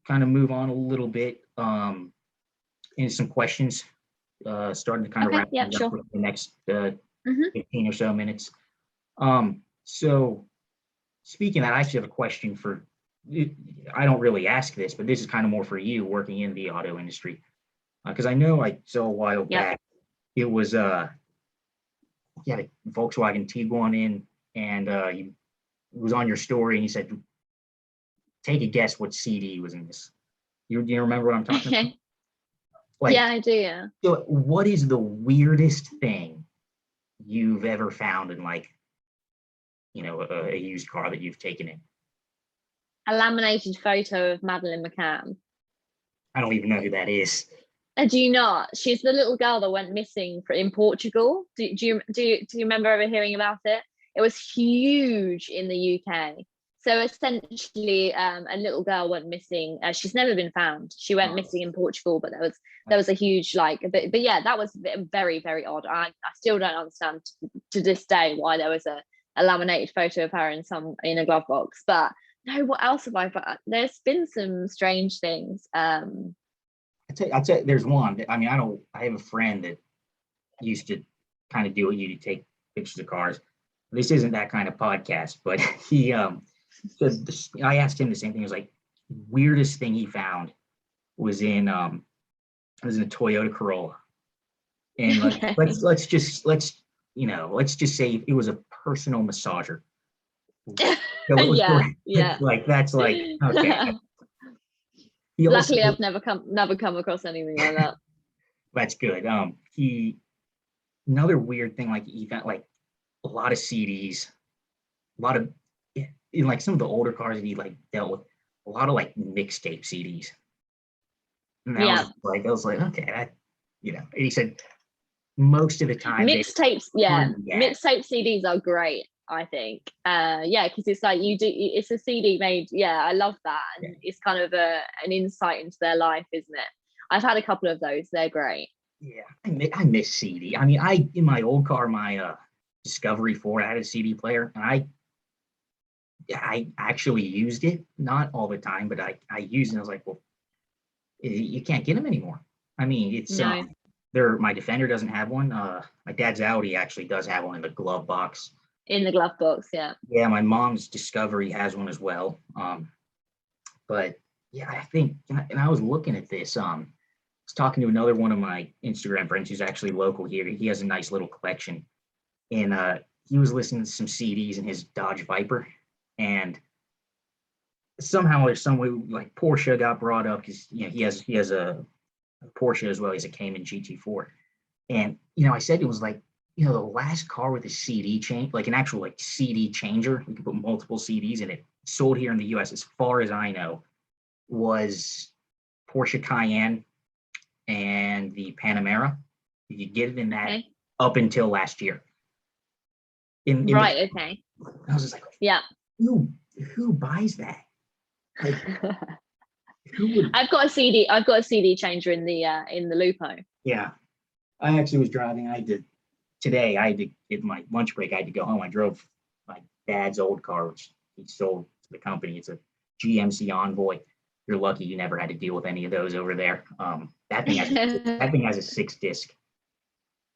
kind of move on a little bit into some questions, starting to kind of wrap things up for the next 15 or so minutes. So speaking of that, I actually have a question for, I don't really ask this, but this is kind of more for you working in the auto industry. Because I know I saw a while back, it was, you had a Volkswagen Tiguan in, and it was on your story, and you said, take a guess what CD was in this. You remember what I'm talking about? Like, yeah, I do, yeah. So what is the weirdest thing you've ever found in, like, you know, a used car that you've taken in? A laminated photo of Madeleine McCann. I don't even know who that is. Do you not? She's the little girl that went missing in Portugal. Do you remember ever hearing about it? It was huge in the UK. So essentially, a little girl went missing. She's never been found. She went missing in Portugal, but there was a huge, like, but yeah, that was very, very odd. I still don't understand to this day why there was a laminated photo of her in a glove box. But no, what else have I found? There's been some strange things. I'd say there's one. I mean, I have a friend that used to kind of do what you do, take pictures of cars. This isn't that kind of podcast, but he, I asked him the same thing. It was like, weirdest thing he found was in a Toyota Corolla. And like, let's just say it was a personal massager. Yeah. Like, that's like, okay. Luckily, I've never come across anything like that. That's good. Another weird thing, like, he got like a lot of CDs, a lot of, in like some of the older cars that he like dealt with, a lot of like mixtape CDs. And I was like, okay, that, you know. And he said most of the time mixtapes, mixtape CDs are great. I think, because it's like it's a CD made. Yeah, I love that, and it's kind of an insight into their life, isn't it? I've had a couple of those; they're great. Yeah, I miss CD. I mean, in my old car, my Discovery 4, I had a CD player, and I actually used it, not all the time, but I used it. And I was like, well, you can't get them anymore. I mean, it's no. my Defender doesn't have one. My dad's Audi actually does have one in the glove box. In the glove box, yeah. Yeah, my mom's Discovery has one as well. But yeah, I think, and I was looking at this. I was talking to another one of my Instagram friends who's actually local here. He has a nice little collection, and he was listening to some CDs in his Dodge Viper, and somehow there's some way like Porsche got brought up because he has a Porsche as well. He has a Cayman GT4, and I said it was like the last car with a CD change, like an actual like CD changer. You can put multiple CDs in it. Sold here in the U.S. as far as I know, was Porsche Cayenne and the Panamera. You could get it in that up until last year. Right. Okay. I was just like, yeah. Who buys that? Like, who would? I've got a CD changer in the Lupo. Yeah, I actually was driving. Today I had to get my lunch break. I had to go home. I drove my dad's old car, which he sold to the company. It's a GMC Envoy. You're lucky you never had to deal with any of those over there. That thing has a 6-disc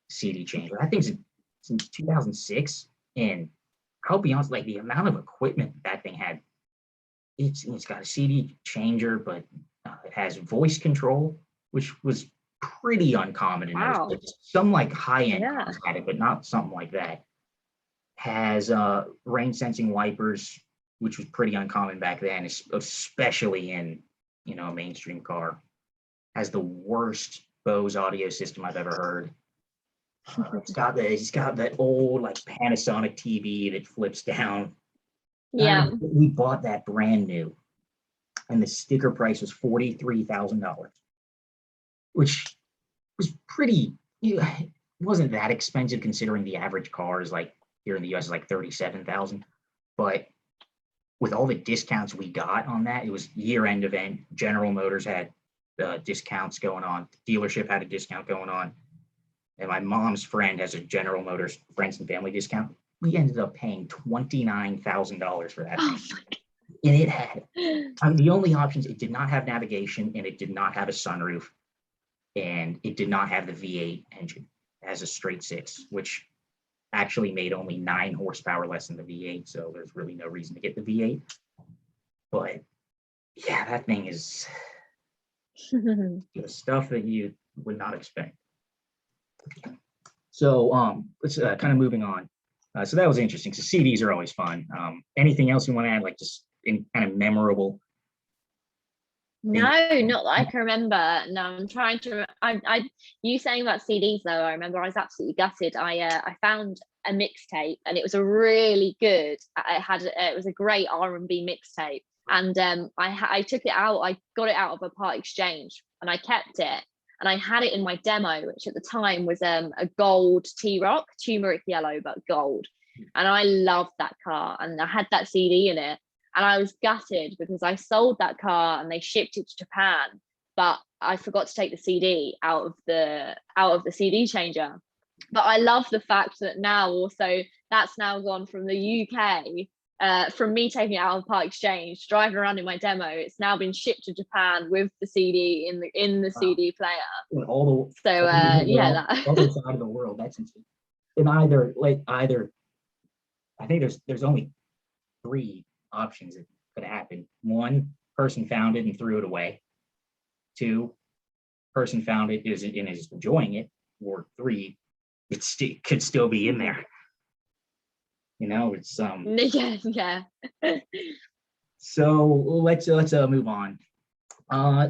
CD changer. That thing's since 2006, and I'll be honest, like the amount of equipment that thing had. It's got a CD changer, but it has voice control, which was pretty uncommon in those days. Some like high-end cars had it, but not something like that. Has rain sensing wipers, which was pretty uncommon back then, especially in a mainstream car. Has the worst Bose audio system I've ever heard. It's got that old like Panasonic TV that flips down. Yeah. We bought that brand new, and the sticker price was $43,000, which was pretty. It wasn't that expensive considering the average car is like here in the US is like $37,000, but with all the discounts we got on that, it was year-end event. General Motors had discounts going on. The dealership had a discount going on, and my mom's friend has a General Motors friends and family discount. We ended up paying $29,000 for that thing. And it had the only options. It did not have navigation, and it did not have a sunroof, and it did not have the V8 engine. It has a straight 6, which actually made only 9 horsepower less than the V8. So there's really no reason to get the V8. But yeah, that thing is the stuff that you would not expect. So let's kind of moving on. So that was interesting. So CDs are always fun. Anything else you want to add, like just in kind of memorable? No, not that I can remember. No, I'm trying to. You saying about CDs though, I remember I was absolutely gutted. I found a mixtape, and it was a really good. It was a great R&B mixtape, and I took it out. I got it out of a part exchange, and I kept it. And I had it in my demo, which at the time was a gold T-Roc, turmeric yellow, but gold. And I loved that car. And I had that CD in it. And I was gutted because I sold that car and they shipped it to Japan. But I forgot to take the CD out of the CD changer. But I love the fact that now also that's now gone from the UK. From me taking it out of part exchange, driving around in my demo, it's now been shipped to Japan with the CD in the CD player. All the other side of the world. That's insane. And either I think there's only 3 options that could happen. 1, person found it and threw it away. 2, person found it and is enjoying it. Or 3, it could still be in there. It's yeah. So let's move on.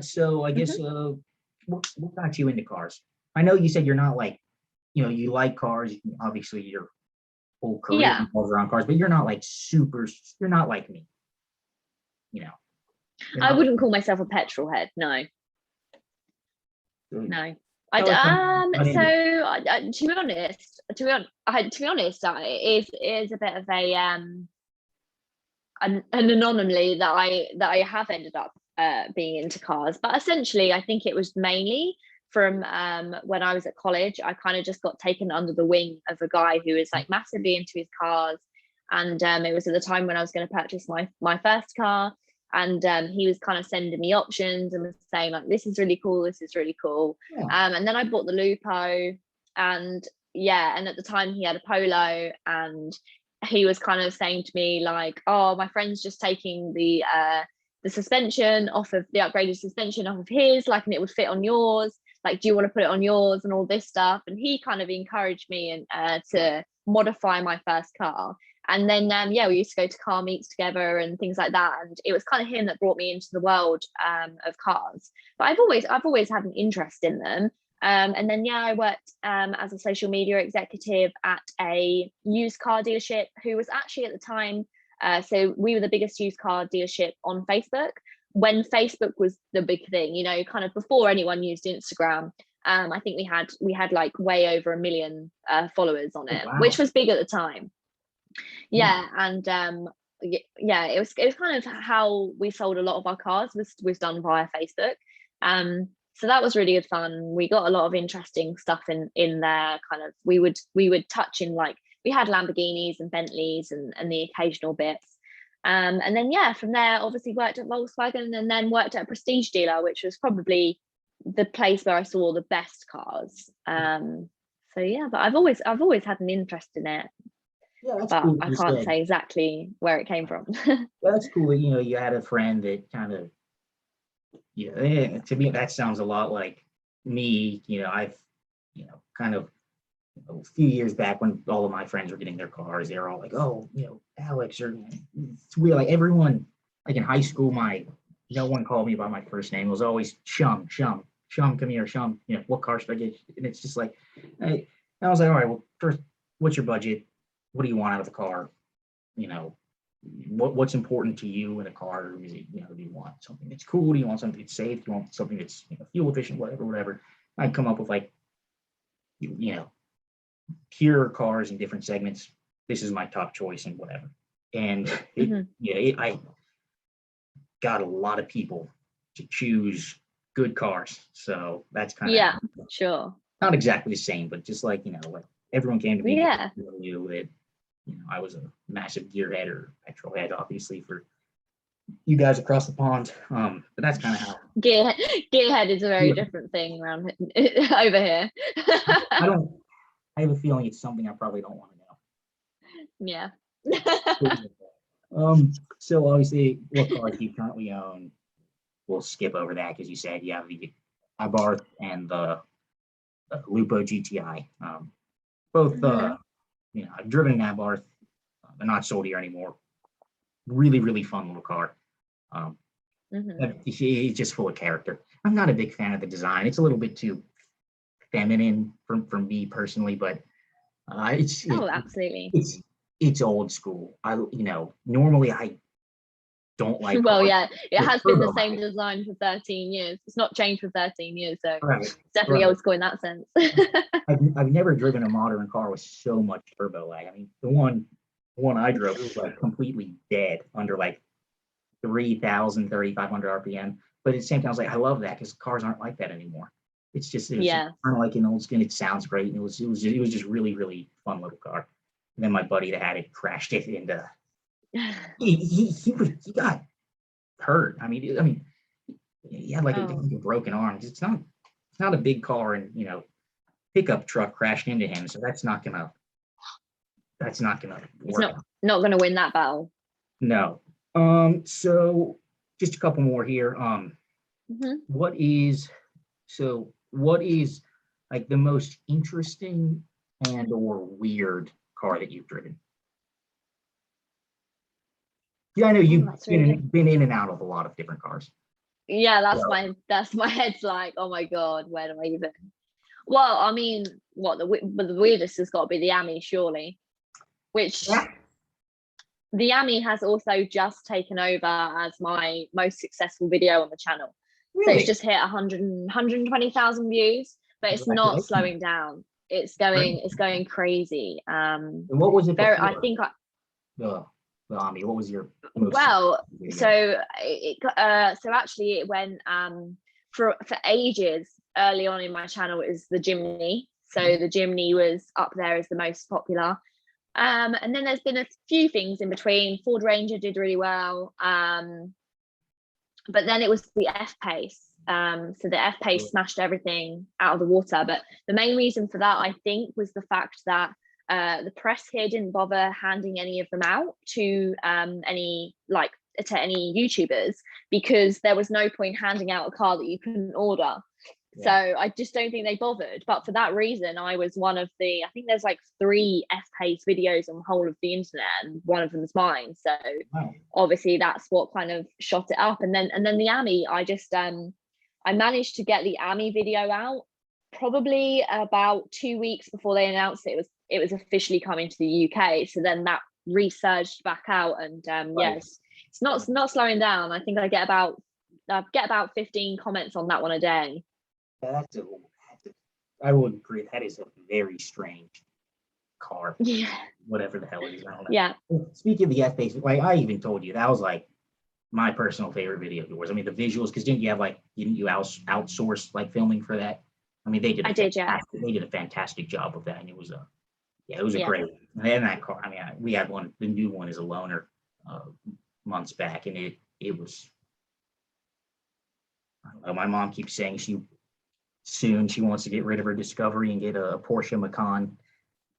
So I guess what got you into cars? I know you said you're not like, you like cars. Obviously, your whole career revolves around cars, but you're not like you're not like me. I wouldn't call myself a petrol head. No. No. To be honest, it is a bit of an anomaly that I have ended up being into cars. But essentially, I think it was mainly from when I was at college. I kind of just got taken under the wing of a guy who is like massively into his cars, and it was at the time when I was going to purchase my first car. and he was kind of sending me options and was saying like, this is really cool, this is really cool. Yeah. And then I bought the Lupo, and yeah, and at the time he had a Polo, and he was kind of saying to me like, oh, my friend's just taking the suspension off of the upgraded suspension off of his, like, and it would fit on yours, like, do you want to put it on yours, and all this stuff. And he kind of encouraged me and to modify my first car. And then yeah, we used to go to car meets together and things like that, and it was kind of him that brought me into the world of cars. But I've always had an interest in them. And then yeah, I worked as a social media executive at a used car dealership, who was actually at the time, so we were the biggest used car dealership on Facebook when Facebook was the big thing, you know, kind of before anyone used Instagram. I think we had like way over 1 million followers on it, Wow. which was big at the time. Yeah, and yeah, it was kind of how we sold a lot of our cars, was done via Facebook. So that was really good fun. We got a lot of interesting stuff in there. Kind of we would touch in, like, we had Lamborghinis and Bentleys and the occasional bits. And then yeah, from there obviously worked at Volkswagen, and then worked at a prestige dealer, which was probably the place where I saw the best cars. So yeah, but I've always had an interest in it, Yeah, that's but cool. I You can't said. say exactly where it came from. Well, that's cool that, you know, you had a friend that kind of, you know, to me, that sounds a lot like me. You know, I've, you know, kind of a few years back when all of my friends were getting their cars, they were all like, oh, you know, Alex, or it's weird. Like everyone, like in high school, no one called me by my first name. It was always Shum, Shum, Shum, come here, Shum. You know, what car should I get? And it's just like, I was like, all right, well, first, what's your budget? What do you want out of the car? You know, what's important to you in a car? Is it, you know, do you want something that's cool? Do you want something that's safe? Do you want something that's, you know, fuel efficient? Whatever. I'd come up with like, you know, pure cars in different segments. This is my top choice and whatever. And I got a lot of people to choose good cars. So that's kind of, Yeah, sure. not exactly the same, but just like, you know, like everyone came to me, Yeah, knew that, you know, I was a massive gearhead or petrol head, obviously, for you guys across the pond. But that's kind of how gearhead is a very Yeah. different thing around over here. I have a feeling it's something I probably don't want to know. Yeah. So obviously, what cars do you currently own? We'll skip over that because you said you have the Abarth and the Lupo GTI. Both, you know, I've driven an Abarth, but not sold here anymore. Really, really fun little car. It's just full of character. I'm not a big fan of the design. It's a little bit too feminine for me personally, but absolutely. It's old school. You know, normally I don't like well, cars yeah, it with has been the turbo same light. design for 13 years. It's not changed for 13 years, so Right, it's definitely right. old school in that sense. I've never driven a modern car with so much turbo lag. I mean, the one I drove was like completely dead under like 3,000, 3,500 RPM. But at the same time, I was like, I love that because cars aren't like that anymore. It was Yeah. kind of like an old skin. It sounds great. And it was just really, really fun little car. And then my buddy that had it crashed it into, he got hurt. I mean, he had like a broken arm. It's not a big car, and you know, pickup truck crashed into him, so that's not gonna work. It's not gonna win that battle. No. So just a couple more here. What is like the most interesting and or weird car that you've driven? Yeah, I know you've been in and out of a lot of different cars. Yeah, that's my head's like, oh my god, where do I even? Well, I mean, the weirdest has got to be the Ami, surely. Which the Ami has also just taken over as my most successful video on the channel. Really? So it's just hit 120,000 views, but it's not slowing down. It's going crazy. And what was it? I think the Ami. What was your so actually it went for ages. Early on in my channel, it was the Jimny. So the Jimny was up there as the most popular. And then there's been a few things in between. Ford Ranger did really well. but then it was the F-Pace. So the F-Pace smashed everything out of the water. But the main reason for that, I think, was the fact that the press here didn't bother handing any of them out to any YouTubers, because there was no point handing out a car that you couldn't order. So I just don't think they bothered. But for that reason, I was one of the, I think there's like 3 F-Pace videos on the whole of the internet, and one of them is mine. So obviously that's what kind of shot it up. And then the AMI, I managed to get the AMI video out probably about 2 weeks before they announced it was officially coming to the UK. So then that resurged back out, and yes, it's not slowing down. I think I get about 15 comments on that one a day. I would agree. That is a very strange car. Yeah. Whatever the hell it is. I don't know. Yeah. Speaking of the F-Pace, like I even told you, that was like my personal favorite video of yours. I mean, the visuals, because didn't you outsource like filming for that? I mean, they did a fantastic job of that, and it was a great. And that car, I mean, we had one. The new one is a loaner months back, and it was. I don't know, my mom keeps saying she wants to get rid of her Discovery and get a Porsche Macan,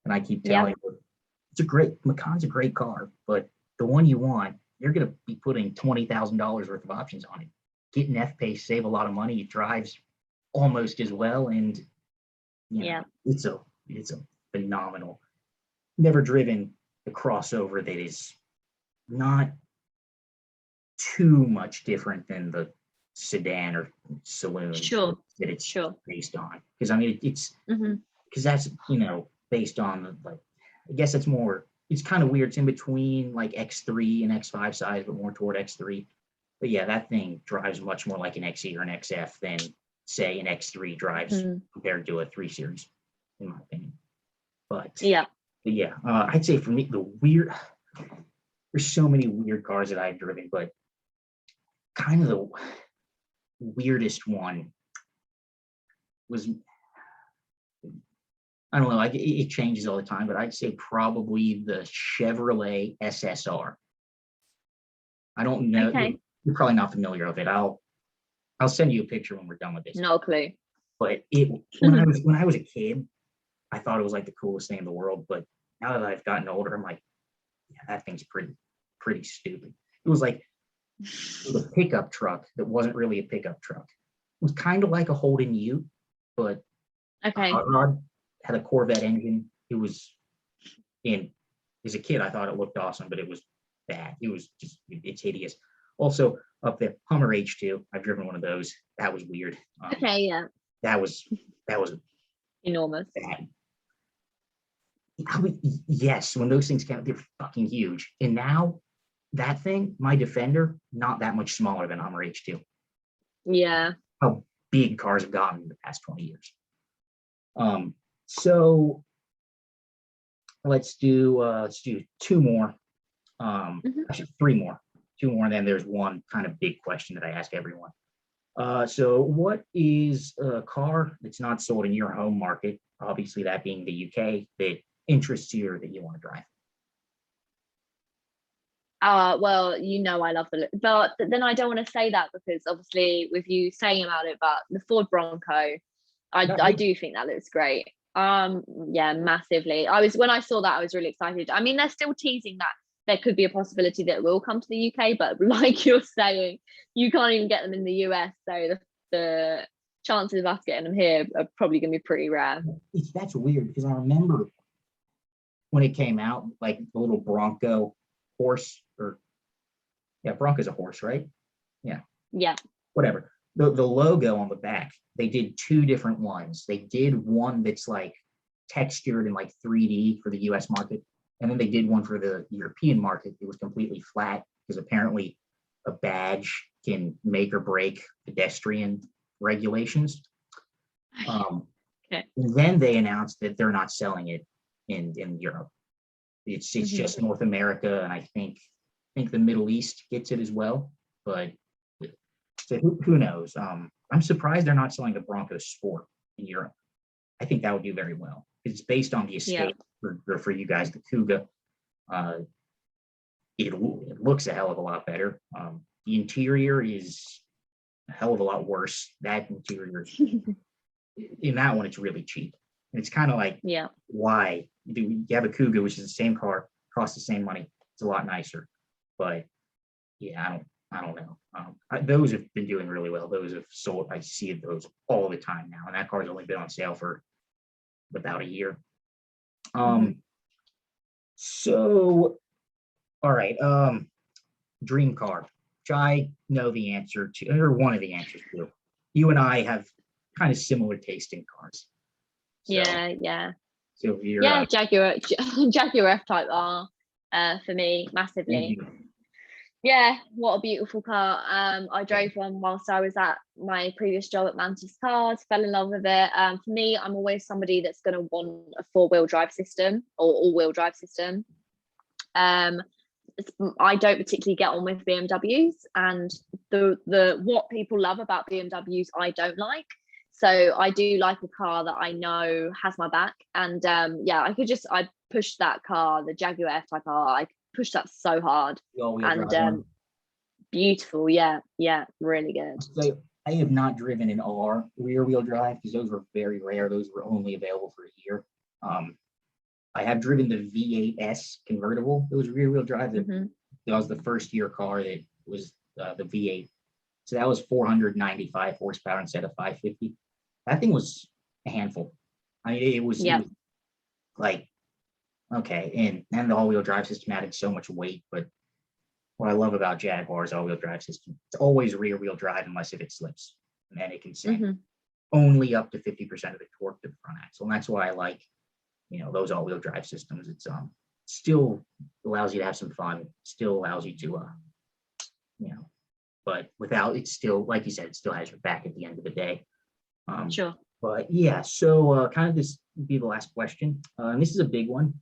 and I keep telling her Macan's a great car, but the one you want, you're going to be putting $20,000 worth of options on it. Get an F-Pace, save a lot of money. It drives almost as well, and it's a phenomenal. Never driven a crossover that is not too much different than the sedan or saloon that it's based on. Because I mean, it's because that's based on like, I guess it's more. It's kind of weird. It's in between like X3 and X5 size, but more toward X3. But yeah, that thing drives much more like an XE or an XF than say an X3 drives compared to a 3 Series, in my opinion. But I'd say for me, there's so many weird cars that I've driven, but kind of the weirdest one was, I don't know, it changes all the time, but I'd say probably the Chevrolet SSR. I don't know. Okay. You're probably not familiar with it. I'll send you a picture when we're done with this. No clue. But when I was a kid, I thought it was like the coolest thing in the world. But now that I've gotten older, I'm like, yeah, that thing's pretty stupid. It was like a pickup truck that wasn't really a pickup truck. It was kind of like a Holden Ute, but hot rod, had a Corvette engine. It was as a kid, I thought it looked awesome, but it was bad. It was it's hideous. Also, up there, Hummer H2. I've driven one of those. That was weird. That was enormous. Bad. Yes, when those things came out, they're fucking huge. And now that thing, my Defender, not that much smaller than Hummer H2. Yeah. How big cars have gotten in the past 20 years. So let's do 2 more. Actually 3 more. 2 more, and then there's one kind of big question that I ask everyone. So what is a car that's not sold in your home market, obviously that being the UK, that interests you or that you want to drive? Well, I love but then I don't want to say that, because obviously with you saying about it, but the Ford Bronco, I do think that looks great. Yeah, massively. When I saw that, I was really excited. I mean, they're still teasing that there could be a possibility that it will come to the UK, but like you're saying, you can't even get them in the US, so the chances of us getting them here are probably going to be pretty rare. That's weird, because I remember when it came out, like the little Bronco horse, Bronco's a horse, right? Yeah. Whatever. The logo on the back, they did 2 different ones. They did one that's like textured in like 3D for the US market. And then they did one for the European market. It was completely flat, because apparently a badge can make or break pedestrian regulations. And then they announced that they're not selling it in Europe. It's just North America, and I think the Middle East gets it as well. But so who knows? I'm surprised they're not selling the Bronco Sport in Europe. I think that would do very well. It's based on the Escape for you guys, the Kuga. It looks a hell of a lot better. the interior is a hell of a lot worse. That interior, in that one, it's really cheap. And it's kind of like, Yeah. why? You have a Kuga, which is the same car, costs the same money. It's a lot nicer. But yeah, I don't know. Those have been doing really well. Those have sold. I see those all the time now. And that car's only been on sale for about a year. So, all right. Dream car, which I know the answer to, or one of the answers to. You and I have kind of similar taste in cars. So, Yeah. So if you're, yeah, Jaguar F-Type are for me massively. Yeah, what a beautiful car. I drove one whilst I was at my previous job at Natishas Car, fell in love with it. For me, I'm always somebody that's going to want a four-wheel drive system or all-wheel drive system. I don't particularly get on with BMWs, and the what people love about BMWs I don't like. So I do like a car that I know has my back. And yeah, I pushed that car, the Jaguar F-Type R, I pushed that so hard. And beautiful, yeah, really good. So I have not driven an R rear wheel drive because those were very rare. Those were only available for a year. I have driven the V8S convertible. It was rear wheel drive. That was the first year car that was the V8. So that was 495 horsepower instead of 550. That thing was a handful. I mean, it was like, okay, and the all-wheel drive system added so much weight. But what I love about Jaguar's all-wheel drive system, it's always rear-wheel drive unless if it slips, and then it can send only up to 50% of the torque to the front axle. And that's why I like, those all-wheel drive systems. It's still allows you to have some fun, still allows you to but without, it's still, like you said, it still has your back at the end of the day. Sure. But yeah, so kind of this will be the last question. And this is a big one.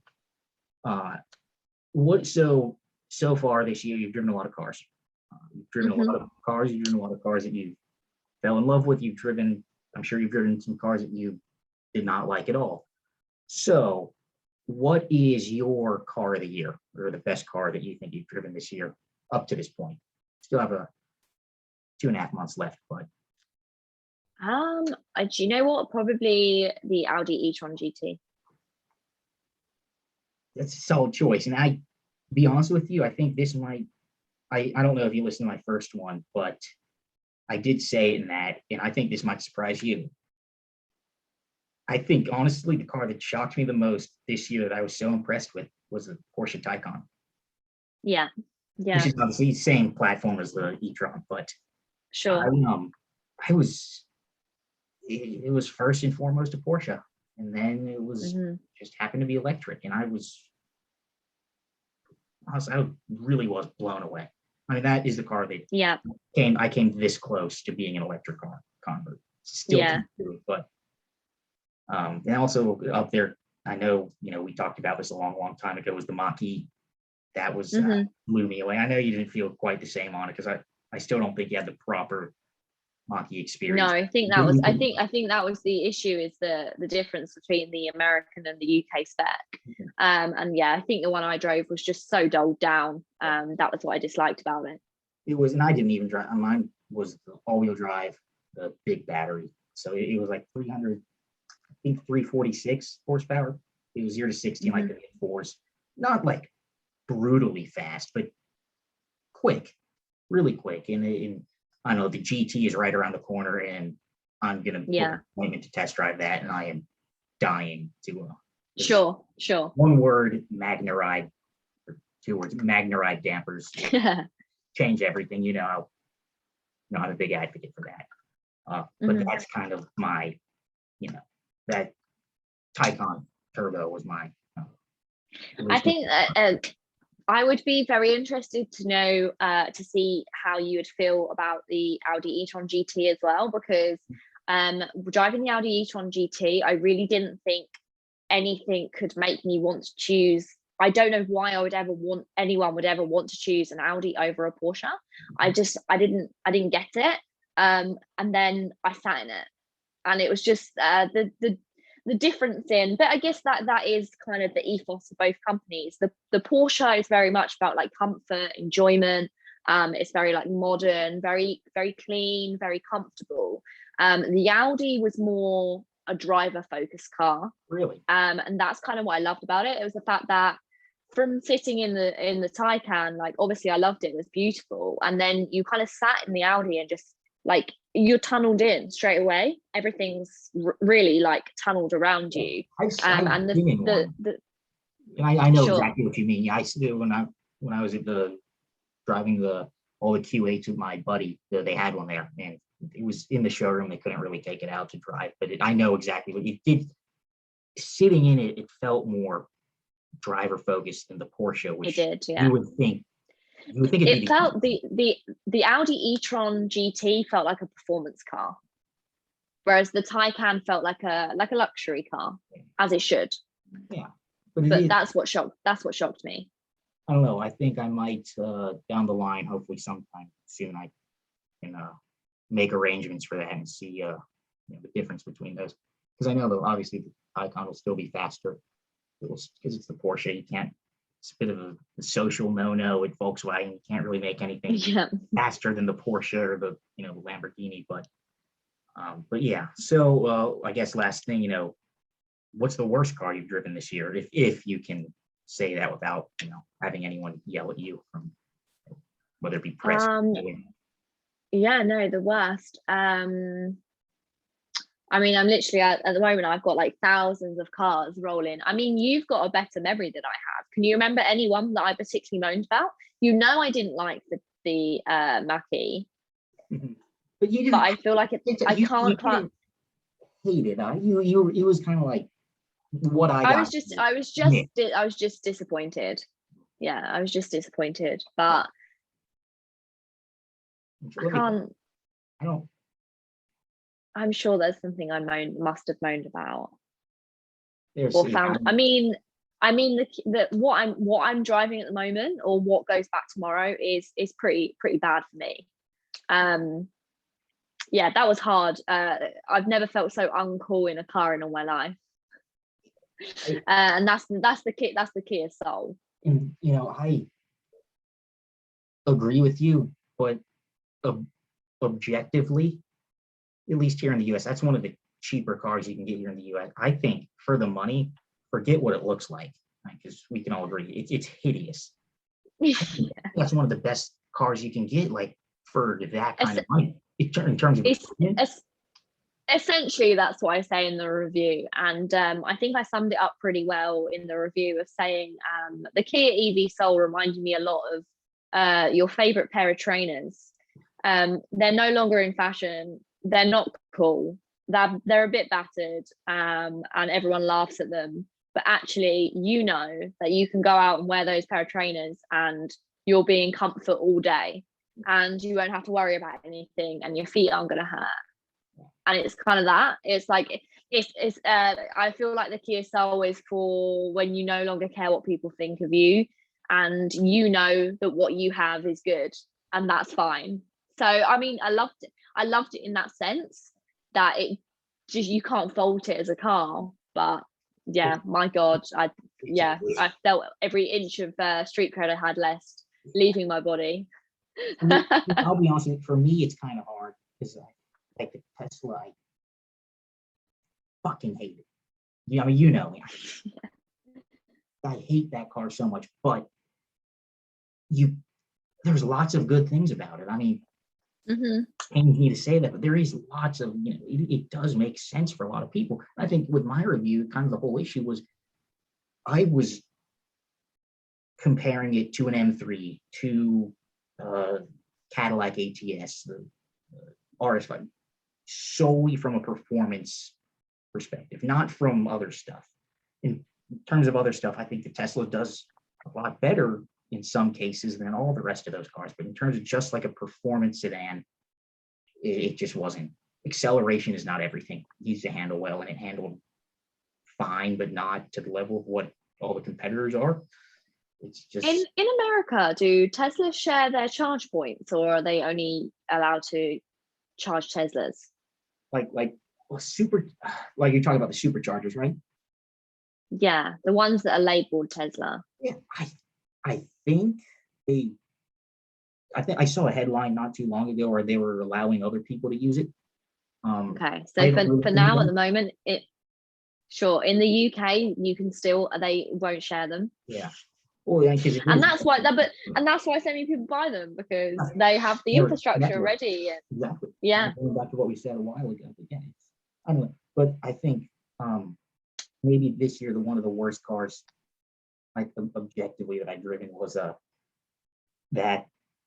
So far this year, you've driven a lot of cars. You've driven a lot of cars. You've driven a lot of cars that you fell in love with. I'm sure you've driven some cars that you did not like at all. So what is your car of the year, or the best car that you think you've driven this year up to this point? Still have 2.5 months left, but do you know what? Probably the Audi e-tron GT. That's a solid choice. And to be honest with you, I think this might, I don't know if you listened to my first one, but I did say in that, and I think this might surprise you. I think, honestly, the car that shocked me the most this year that I was so impressed with was the Porsche Taycan. Yeah. Which is obviously the same platform as the e-tron, but sure. It was first and foremost a Porsche, and then it was just happened to be electric, and I really was blown away. I mean, that is the car that I came this close to being an electric car convert. Still can't do it, but and also up there, I know, we talked about this a long time ago, was the Mach-E. That was blew me away. I know you didn't feel quite the same on it, because I still don't think you had the proper Mach-E experience. No, I think that was that was the issue, is the difference between the American and the UK spec. And yeah, I think the one I drove was just so dulled down. That was what I disliked about it. It was, and I didn't even drive. Mine was the all-wheel drive, the big battery. So it was like 346 horsepower. It was 0 to 60 like the mid-4s. Not like brutally fast, but quick, really quick. And I know the GT is right around the corner, and I'm gonna book an appointment to test drive that, and I am dying to. Sure. One word, Magna Ride, or 2 words, Magna Ride dampers, change everything. I'm a big advocate for that. But that's kind of my, that Taycan Turbo was mine. I think I would be very interested to know, to see how you would feel about the Audi e-tron GT as well, because driving the Audi e-tron GT, I really didn't think anything could make me want to choose. I don't know why anyone would ever want to choose an Audi over a Porsche. I didn't get it. And then I sat in it, and it was just the difference in, but I guess that is kind of the ethos of both companies. The Porsche is very much about like comfort, enjoyment, It's very like modern, very, very clean, very comfortable. The Audi was more a driver focused car. Really? And that's kind of what I loved about it. It was the fact that from sitting in the Taycan, like obviously I loved it, it was beautiful. And then you kind of sat in the Audi and just like you're tunneled in straight away. Everything's really like tunneled around you. And I know sure. exactly what you mean. Yeah, I still when I was at driving all the Q8s with my buddy, they had one there, and it was in the showroom. They couldn't really take it out to drive, but I know exactly what you did. Sitting in it, it felt more driver focused than the Porsche, which it did, yeah. you would think it felt the Audi e-tron GT felt like a performance car, whereas the Taycan felt like a luxury car, as it should. Yeah, but that's what shocked me. I don't know. I think I might down the line, hopefully sometime soon, I can make arrangements for that and see the difference between those. Because I know that obviously the Taycan will still be faster. Because it's the Porsche, you can't. It's a bit of a social no-no with Volkswagen. You can't really make anything faster than the Porsche or the Lamborghini. But yeah. So I guess last thing, what's the worst car you've driven this year, if you can say that without having anyone yell at you from whether it be press. Yeah, no, the worst. I mean, I'm literally at the moment, I've got like thousands of cars rolling. I mean, you've got a better memory than I have. Can you remember anyone that I particularly moaned about? I didn't like the Mackie. Mm-hmm. But I feel like I can't hate it. It was kind of like what I was just disappointed. Yeah, I was just disappointed, but I'm sure there's something I must have moaned about or found. I mean, what I'm driving at the moment, or what goes back tomorrow, is pretty bad for me. Yeah, that was hard. I've never felt so uncool in a car in all my life. And that's the Kia Soul. And I agree with you, but objectively, at least here in the US, that's one of the cheaper cars you can get here in the US. I think for the money, forget what it looks like, because we can all agree it's hideous. That's one of the best cars you can get, like for that kind of money. In terms of essentially, that's what I say in the review, and I think I summed it up pretty well in the review of saying the Kia EV Soul reminded me a lot of your favorite pair of trainers. They're no longer in fashion. They're not cool. They're a bit battered, and everyone laughs at them. But actually, that you can go out and wear those pair of trainers, and you'll be in comfort all day, and you won't have to worry about anything, and your feet aren't going to hurt. And it's kind of that. It's like I feel like the Kia Soul is for when you no longer care what people think of you, and that what you have is good, and that's fine. So I mean, I loved it in that sense, that you can't fault it as a car. But yeah, my God, I felt every inch of street cred I had left leaving my body. I'll be honest with you, for me, it's kind of hard because like the Tesla, I fucking hate it. I mean, you know me. I hate that car so much, but there's lots of good things about it. I mean, pains me to say that, but there is lots of, it does make sense for a lot of people. I think with my review, kind of the whole issue was I was comparing it to an M3, to Cadillac ATS, the RS5, solely from a performance perspective, not from other stuff. In terms of other stuff, I think the Tesla does a lot better in some cases than all the rest of those cars. But in terms of just like a performance sedan, it just wasn't. Acceleration is not everything. It needs to handle well, and it handled fine, but not to the level of what all the competitors are. It's just in America, do Teslas share their charge points, or are they only allowed to charge Teslas? Like you're talking about the superchargers, right? Yeah, the ones that are labeled Tesla. Yeah, I think they I think I saw a headline not too long ago where they were allowing other people to use it. Okay, I so don't know for if now, at the anyone- moment, sure, in the UK, you can still, they won't share them. Yeah. Well, yeah, because And that's why and that's why so many people buy them, because they have the infrastructure already. And Exactly. yeah. Going back to what we said a while ago, but yeah, I don't know, but I think maybe this year one of the worst cars, like objectively, that I've driven was that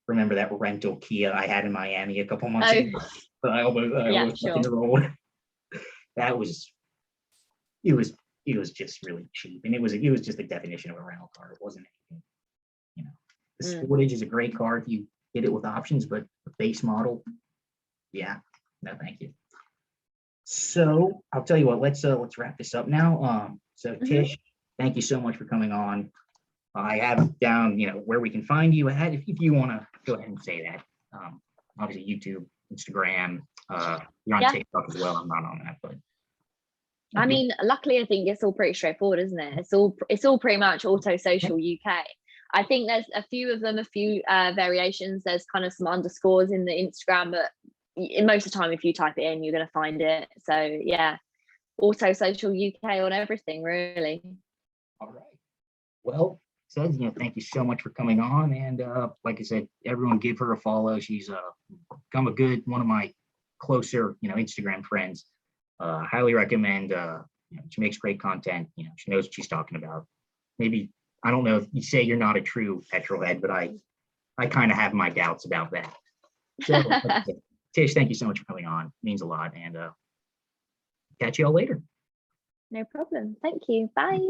remember that rental Kia I had in Miami a couple months ago. But I almost sure. rolled. That was it was just really cheap, and it was just the definition of a rental car. It wasn't anything, you know. The Sportage is a great car if you get it with options, but the base model, yeah, no, thank you. So I'll tell you what, let's wrap this up now. So Tish, thank you so much for coming on. I have down, where we can find you at, if you want to go ahead and say that. Obviously YouTube, Instagram, you're on TikTok as well. I'm not on that, but I mean, luckily, I think it's all pretty straightforward, isn't it? It's all pretty much Auto Social UK. I think there's a few of them, a few variations. There's kind of some underscores in the Instagram, but most of the time, if you type it in, you're going to find it. So yeah, Auto Social UK on everything, really. All right. Well, says, thank you so much for coming on. And like I said, everyone give her a follow. She's become one of my closer, Instagram friends. Highly recommend. She makes great content. She knows what she's talking about. Maybe, I don't know if you say you're not a true petrol head, but I kind of have my doubts about that. So, Tish, thank you so much for coming on. It means a lot. And catch you all later. No problem. Thank you. Bye.